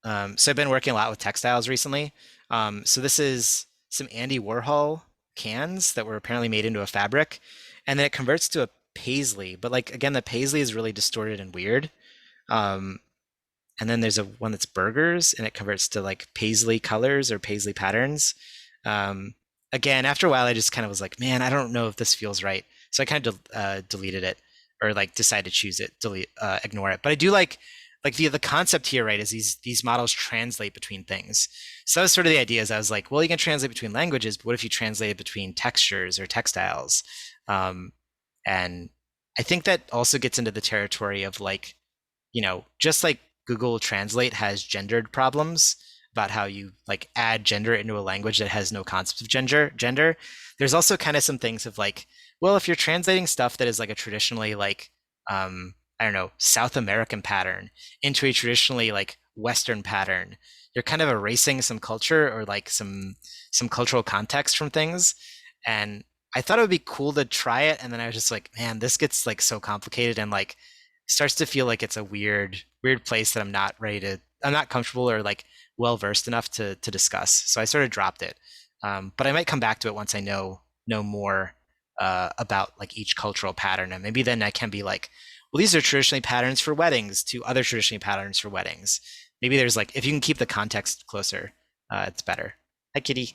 So I've been working a lot with textiles recently. So this is some Andy Warhol cans that were apparently made into a fabric, and then it converts to a paisley. But like again, the paisley is really distorted and weird. And then there's one that's burgers, and it converts to like paisley colors or paisley patterns. again, after a while, I just kind of was like, man, I don't know if this feels right. So I kind of deleted it, or like decided to choose it, ignore it. But I do like the concept here, right? Is these models translate between things. So that was sort of the idea. Is I was like, well, you can translate between languages, but what if you translate it between textures or textiles? And I think that also gets into the territory of like, just like Google Translate has gendered problems about how you like add gender into a language that has no concept of gender. There's also kind of some things of like, well, if you're translating stuff that is like a traditionally like, I don't know, South American pattern into a traditionally like Western pattern, you're kind of erasing some culture or like some cultural context from things. And I thought it would be cool to try it, and then I was just like, man, this gets like so complicated and like starts to feel like it's a weird place that I'm not comfortable or like well versed enough to discuss. So I sort of dropped it. But I might come back to it once I know more about like each cultural pattern, and maybe then I can be like, well, these are traditionally patterns for weddings to other traditionally patterns for weddings. Maybe there's like, if you can keep the context closer, it's better. Hi, Kitty.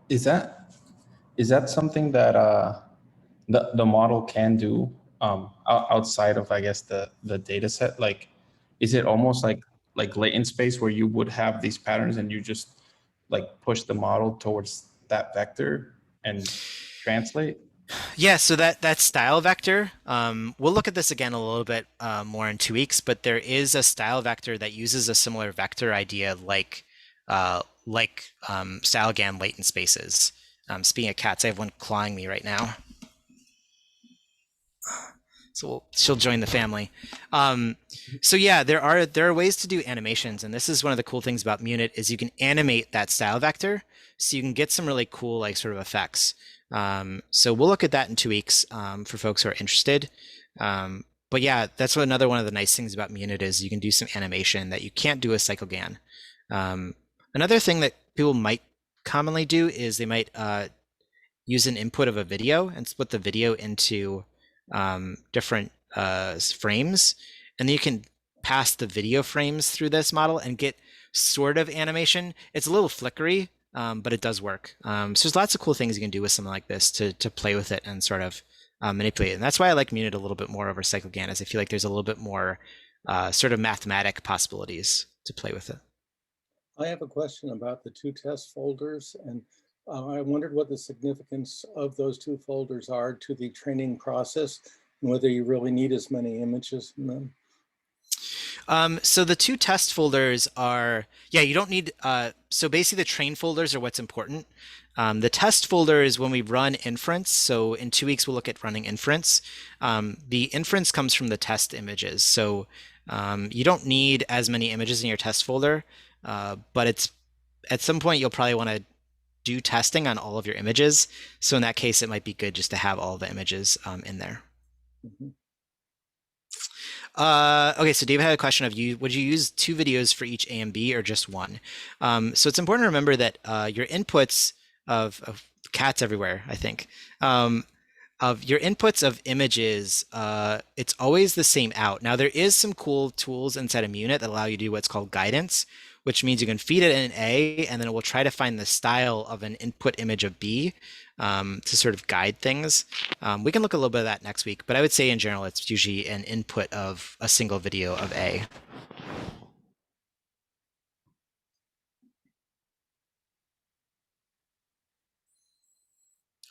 Is that something that the model can do outside of, I guess, the data set? Like, is it almost like latent space where you would have these patterns and you just like push the model towards that vector and translate? Yeah, so that style vector, we'll look at this again a little bit more in 2 weeks, but there is a style vector that uses a similar vector idea like StyleGAN latent spaces. Speaking of cats, I have one clawing me right now. So she'll join the family. So yeah, there are ways to do animations, and this is one of the cool things about Munit is you can animate that style vector, so you can get some really cool like sort of effects. So we'll look at that in 2 weeks for folks who are interested. But yeah, that's another one of the nice things about Munit is you can do some animation that you can't do with CycleGAN. Another thing that people might commonly do is they might use an input of a video and split the video into different frames, and then you can pass the video frames through this model and get sort of animation. It's a little flickery, but it does work. So there's lots of cool things you can do with something like this to play with it and sort of manipulate it. And that's why I like Munit a little bit more over CycleGAN, is I feel like there's a little bit more sort of mathematic possibilities to play with it. I have a question about the two test folders, and I wondered what the significance of those two folders are to the training process and whether you really need as many images in them. So the two test folders are, yeah, you don't need, so basically the train folders are what's important. The test folder is when we run inference. So in 2 weeks, we'll look at running inference. The inference comes from the test images. So you don't need as many images in your test folder, but it's at some point you'll probably want to do testing on all of your images. So in that case, it might be good just to have all the images in there. Mhm. Okay, so David had a question of would you use 2 videos for each A and B or just one? So it's important to remember that your inputs of cats everywhere, I think, of your inputs of images, it's always the same out. Now there is some cool tools inside of Munit that allow you to do what's called guidance, which means you can feed it an A, and then it will try to find the style of an input image of B to sort of guide things. We can look a little bit of that next week, but I would say in general, it's usually an input of a single video of A.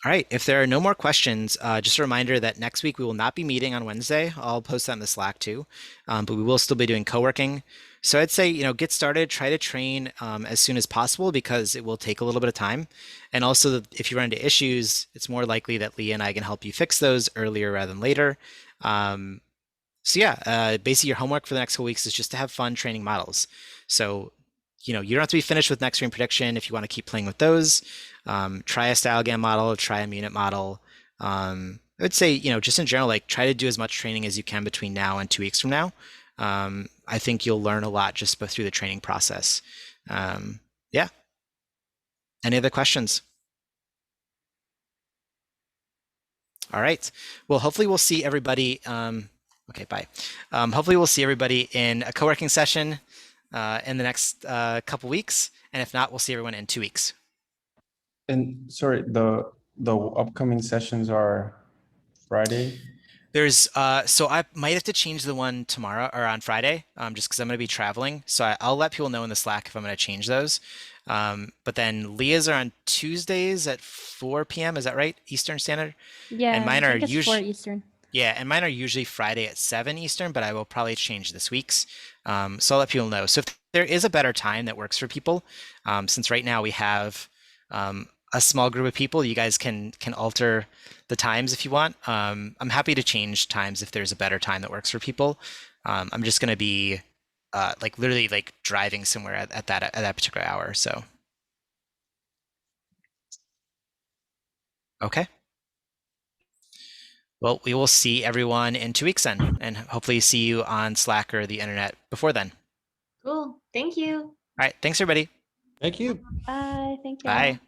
All right, if there are no more questions, just a reminder that next week we will not be meeting on Wednesday. I'll post that in the Slack too, but we will still be doing co-working. So I'd say, get started, try to train as soon as possible because it will take a little bit of time. And also, if you run into issues, it's more likely that Leah and I can help you fix those earlier rather than later. So yeah, basically your homework for the next couple weeks is just to have fun training models. So, you don't have to be finished with next stream prediction if you want to keep playing with those. Try a StyleGAN model, try a Munit model. I would say, just in general, like try to do as much training as you can between now and 2 weeks from now. I think you'll learn a lot just through the training process. Yeah. Any other questions? All right. Well, hopefully we'll see everybody. Okay, bye. Hopefully we'll see everybody in a co-working session in the next couple weeks. And if not, we'll see everyone in 2 weeks. And sorry, the upcoming sessions are Friday. There's so I might have to change the one tomorrow or on Friday, just because I'm going to be traveling. So I'll let people know in the Slack if I'm going to change those. But then Leah's are on Tuesdays at 4 p.m. Is that right? Eastern Standard? Yeah, And mine I are think it's 4 usually Eastern. yeah, and mine are usually Friday at 7 Eastern, but I will probably change this week's. So I'll let people know. So if there is a better time that works for people, since right now we have a small group of people, you guys can alter the times if you want. I'm happy to change times if there's a better time that works for people. I'm just going to be like literally like driving somewhere at that particular hour. So okay. Well, we will see everyone in 2 weeks then, and hopefully see you on Slack or the internet before then. Cool. Thank you. All right. Thanks, everybody. Thank you. Bye. Thank you. Bye.